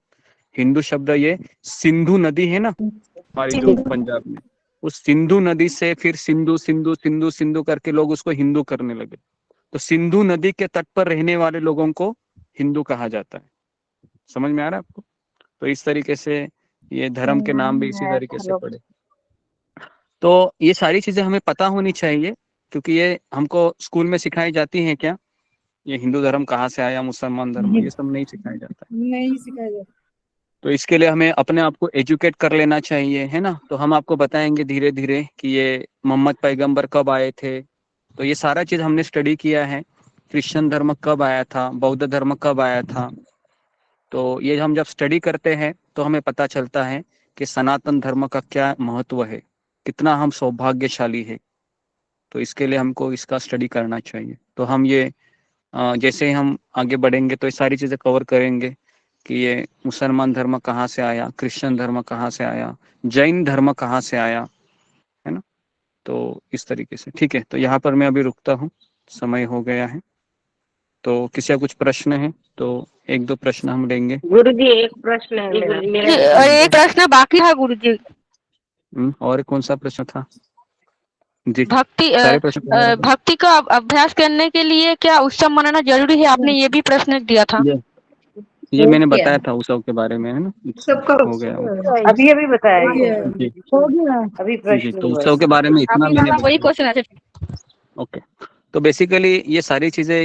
हिंदू शब्द ये सिंधु नदी है ना हमारी जो पंजाब में, उस सिंधु नदी से फिर सिंधु सिंधु सिंधु सिंधु करके लोग उसको हिंदू करने लगे। तो सिंधु नदी के तट पर रहने वाले लोगों को हिंदू कहा जाता है। समझ में आ रहा है आपको? तो इस तरीके से ये धर्म के नाम भी इसी तरीके से पड़े। तो ये सारी चीजें हमें पता होनी चाहिए, क्योंकि ये हमको स्कूल में सिखाई जाती है क्या? ये हिंदू धर्म कहाँ से आया, मुसलमान धर्म, ये सब नहीं सिखाया जाता है। नहीं सिखाया जाता। तो इसके लिए हमें अपने आप को एजुकेट कर लेना चाहिए, है ना। तो हम आपको बताएंगे धीरे धीरे कि ये मोहम्मद पैगंबर कब आए थे, तो ये सारा चीज हमने स्टडी किया है। क्रिश्चियन धर्म कब आया था, बौद्ध धर्म कब आया था, तो ये हम जब स्टडी करते हैं तो हमें पता चलता है कि सनातन धर्म का क्या महत्व है, कितना हम सौभाग्यशाली है। तो इसके लिए हमको इसका स्टडी करना चाहिए। तो हम ये जैसे ही हम आगे बढ़ेंगे तो ये सारी चीज़ें कवर करेंगे कि ये मुसलमान धर्म कहाँ से आया, क्रिश्चियन धर्म कहाँ से आया, जैन धर्म कहाँ से आया, है ना। तो इस तरीके से, ठीक है। तो यहाँ पर मैं अभी रुकता हूँ, समय हो गया है। तो किसी का कुछ प्रश्न है तो 1-2 प्रश्न हम लेंगे। गुरुजी एक प्रश्न है मेरा। और एक प्रश्न बाकी है गुरुजी। और कौन सा प्रश्न था जी? भक्ति सारे प्रश्न भक्ति का अभ्यास करने के लिए क्या उत्सव मनाना जरूरी है? आपने ये भी प्रश्न दिया था। ये मैंने बताया था उत्सव के बारे में, है ना। सबका हो गया अभी अभी बताया जी अभी जी। प्रश्न तो उत्सव के बारे में इतना मैंने वही क्वेश्चन है। ओके। तो बेसिकली ये सारी चीजें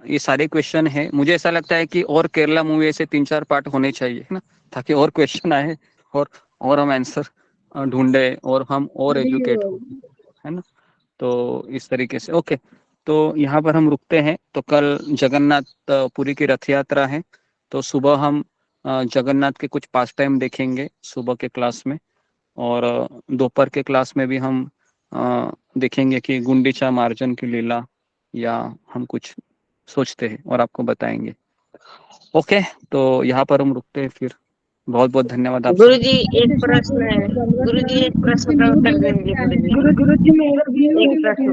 ये सारे क्वेश्चन है। मुझे ऐसा लगता है कि और केरला मूवी ऐसे 3-4 पार्ट होने चाहिए, है ना, ताकि और क्वेश्चन आए और हम आंसर ढूंढे और हम और एजुकेट हो, है ना। तो इस तरीके से ओके। तो यहाँ पर हम रुकते हैं। तो कल जगन्नाथ पुरी की रथ यात्रा है, तो सुबह हम जगन्नाथ के कुछ पास टाइम देखेंगे सुबह के क्लास में, और दोपहर के क्लास में भी हम देखेंगे कि गुंडीचा मार्जन की लीला, या हम कुछ सोचते हैं और आपको बताएंगे। ओके, तो यहाँ पर हम रुकते हैं फिर। बहुत बहुत धन्यवाद आपका। गुरुजी एक प्रश्न है, गुरुजी एक प्रश्न का उत्तर देंगे गुरुजी। गुरुजी मेरा एक प्रश्न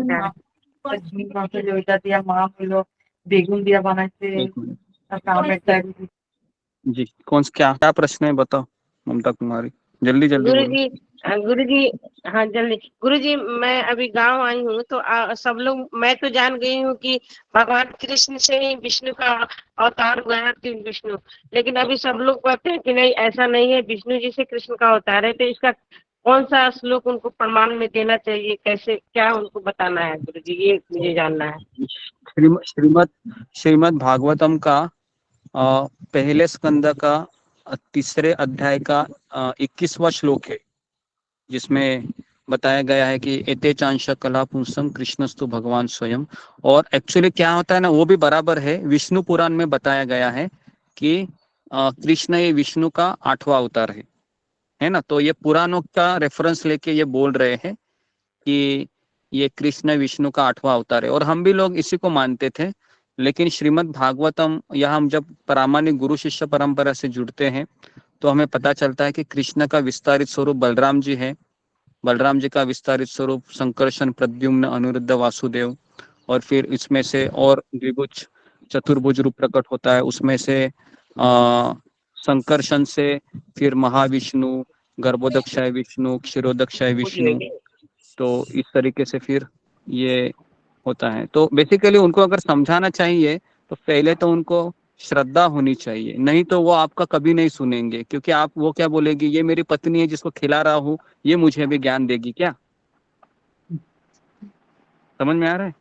का बेगुन दिया बनाते एक मिनट। जी, क्या क्या प्रश्न है बताओ ममता कुमारी, जल्दी जल्दी बोलो। गुरुजी हाँ जल्दी। गुरुजी मैं अभी गांव आई हूँ तो सब लोग, मैं तो जान गई हूँ कि भगवान कृष्ण से ही विष्णु का अवतार हुआ है, तीन विष्णु। लेकिन अभी सब लोग कहते हैं कि नहीं ऐसा नहीं है, विष्णु जी से कृष्ण का अवतार है। तो इसका कौन सा श्लोक उनको प्रमाण में देना चाहिए, कैसे क्या उनको बताना है गुरुजी, ये मुझे जानना है। श्रीमद् भागवतम का पहले स्कंद का तीसरे अध्याय का 21वां श्लोक है, जिसमें बताया गया है कि एते चांश कला पुंसम कृष्णस्तु भगवान स्वयं। और एक्चुअली क्या होता है ना, वो भी बराबर है। विष्णु पुराण में बताया गया है कि कृष्ण ये विष्णु का 8वां अवतार है ना। तो ये पुराणों का रेफरेंस लेके ये बोल रहे हैं कि ये कृष्ण विष्णु का 8वां अवतार है, और हम भी लोग इसी को मानते थे। लेकिन श्रीमद् भागवतम, यहाँ हम जब प्रामाणिक गुरु शिष्य परंपरा से जुड़ते हैं तो हमें पता चलता है कि कृष्ण का विस्तारित स्वरूप बलराम जी है, बलराम जी का विस्तारित स्वरूप संकर्षण, प्रद्युम्न, अनिरुद्ध, वासुदेव, और फिर इसमें से और द्विभुज चतुर्भुज रूप प्रकट होता है। उसमें से संकर्षण से फिर महाविष्णु, गर्भोदक्षाय विष्णु, क्षीरोदक्षाय विष्णु, तो इस तरीके से फिर ये होता है। तो बेसिकली उनको अगर समझाना चाहिए तो पहले तो उनको श्रद्धा होनी चाहिए, नहीं तो वो आपका कभी नहीं सुनेंगे। क्योंकि आप, वो क्या बोलेगी, ये मेरी पत्नी है जिसको खिला रहा हूँ, ये मुझे अभी ज्ञान देगी क्या? समझ में आ रहा है?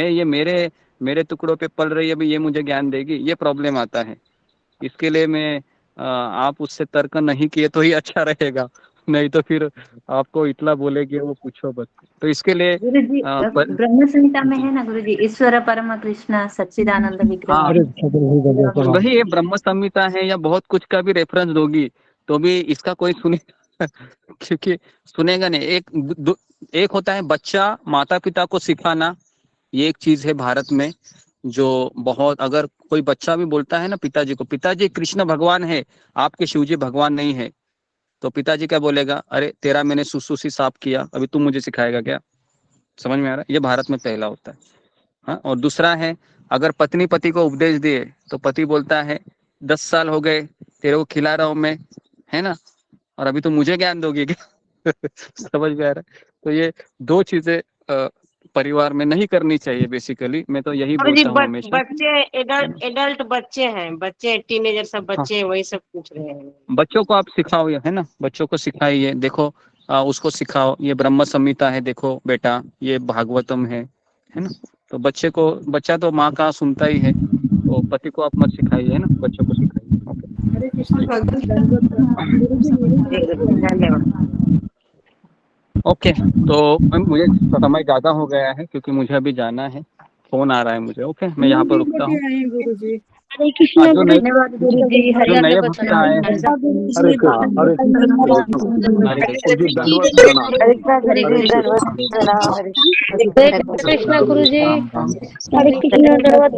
ये मेरे टुकड़ों पे पल रही है, अभी ये मुझे ज्ञान देगी, ये प्रॉब्लम आता है। इसके लिए मैं आप उससे तर्क नहीं किए तो ही अच्छा रहेगा, नहीं तो फिर आपको इतना बोलेगी वो पूछो बस। तो इसके लिए गुरुजी ब्रह्म संहिता में है ना गुरुजी, ईश्वर परम कृष्ण सच्चिदानंद विग्रह। वही ये ब्रह्म संहिता है या बहुत कुछ का भी रेफरेंस दोगी तो भी इसका कोई सुनेगा क्योंकि सुनेगा नहीं। एक होता है बच्चा माता पिता को सिखाना, ये एक चीज है भारत में जो बहुत, अगर कोई बच्चा भी बोलता है ना पिताजी को, पिताजी कृष्ण भगवान है, आपके शिवजी भगवान नहीं है, तो पिताजी क्या बोलेगा, अरे तेरा मैंने सुसुसी साफ किया, अभी तुम मुझे सिखाएगा क्या? समझ में आ रहा है? ये भारत में पहला होता है। हाँ, और दूसरा है, अगर पत्नी पति को उपदेश दिए तो पति बोलता है 10 साल हो गए तेरे को खिला रहा हूं मैं, है ना, और अभी तुम मुझे ज्ञान दोगे क्या? समझ में आ रहा है? तो ये दो चीजें परिवार में नहीं करनी चाहिए। बेसिकली मैं तो यही बोलता हूँ हमेशा। बच्चे एडल्ट बच्चे हैं, बच्चे टीनेजर सब बच्चे हैं, वही सब पूछ रहे हैं। बच्चों को आप सिखाओ, है ना, बच्चों को सिखाइए। देखो उसको सिखाओ, ये ब्रह्म संहिता है, देखो बेटा ये भागवतम है ना। तो बच्चा तो माँ का सुनता ही है, तो पति को आप मत सिखाइए, है ना, बच्चों को सिखाइए। हरे कृष्ण। ओके, तो मुझे समय ज्यादा हो गया है क्योंकि मुझे अभी जाना है, फोन आ रहा है मुझे। ओके, मैं यहाँ पर रुकता हूँ। हरे कृष्ण, धन्यवाद गुरुजी। जो नए भक्त आए हैं, कृष्ण गुरुजी, हरे कृष्ण, धन्यवाद।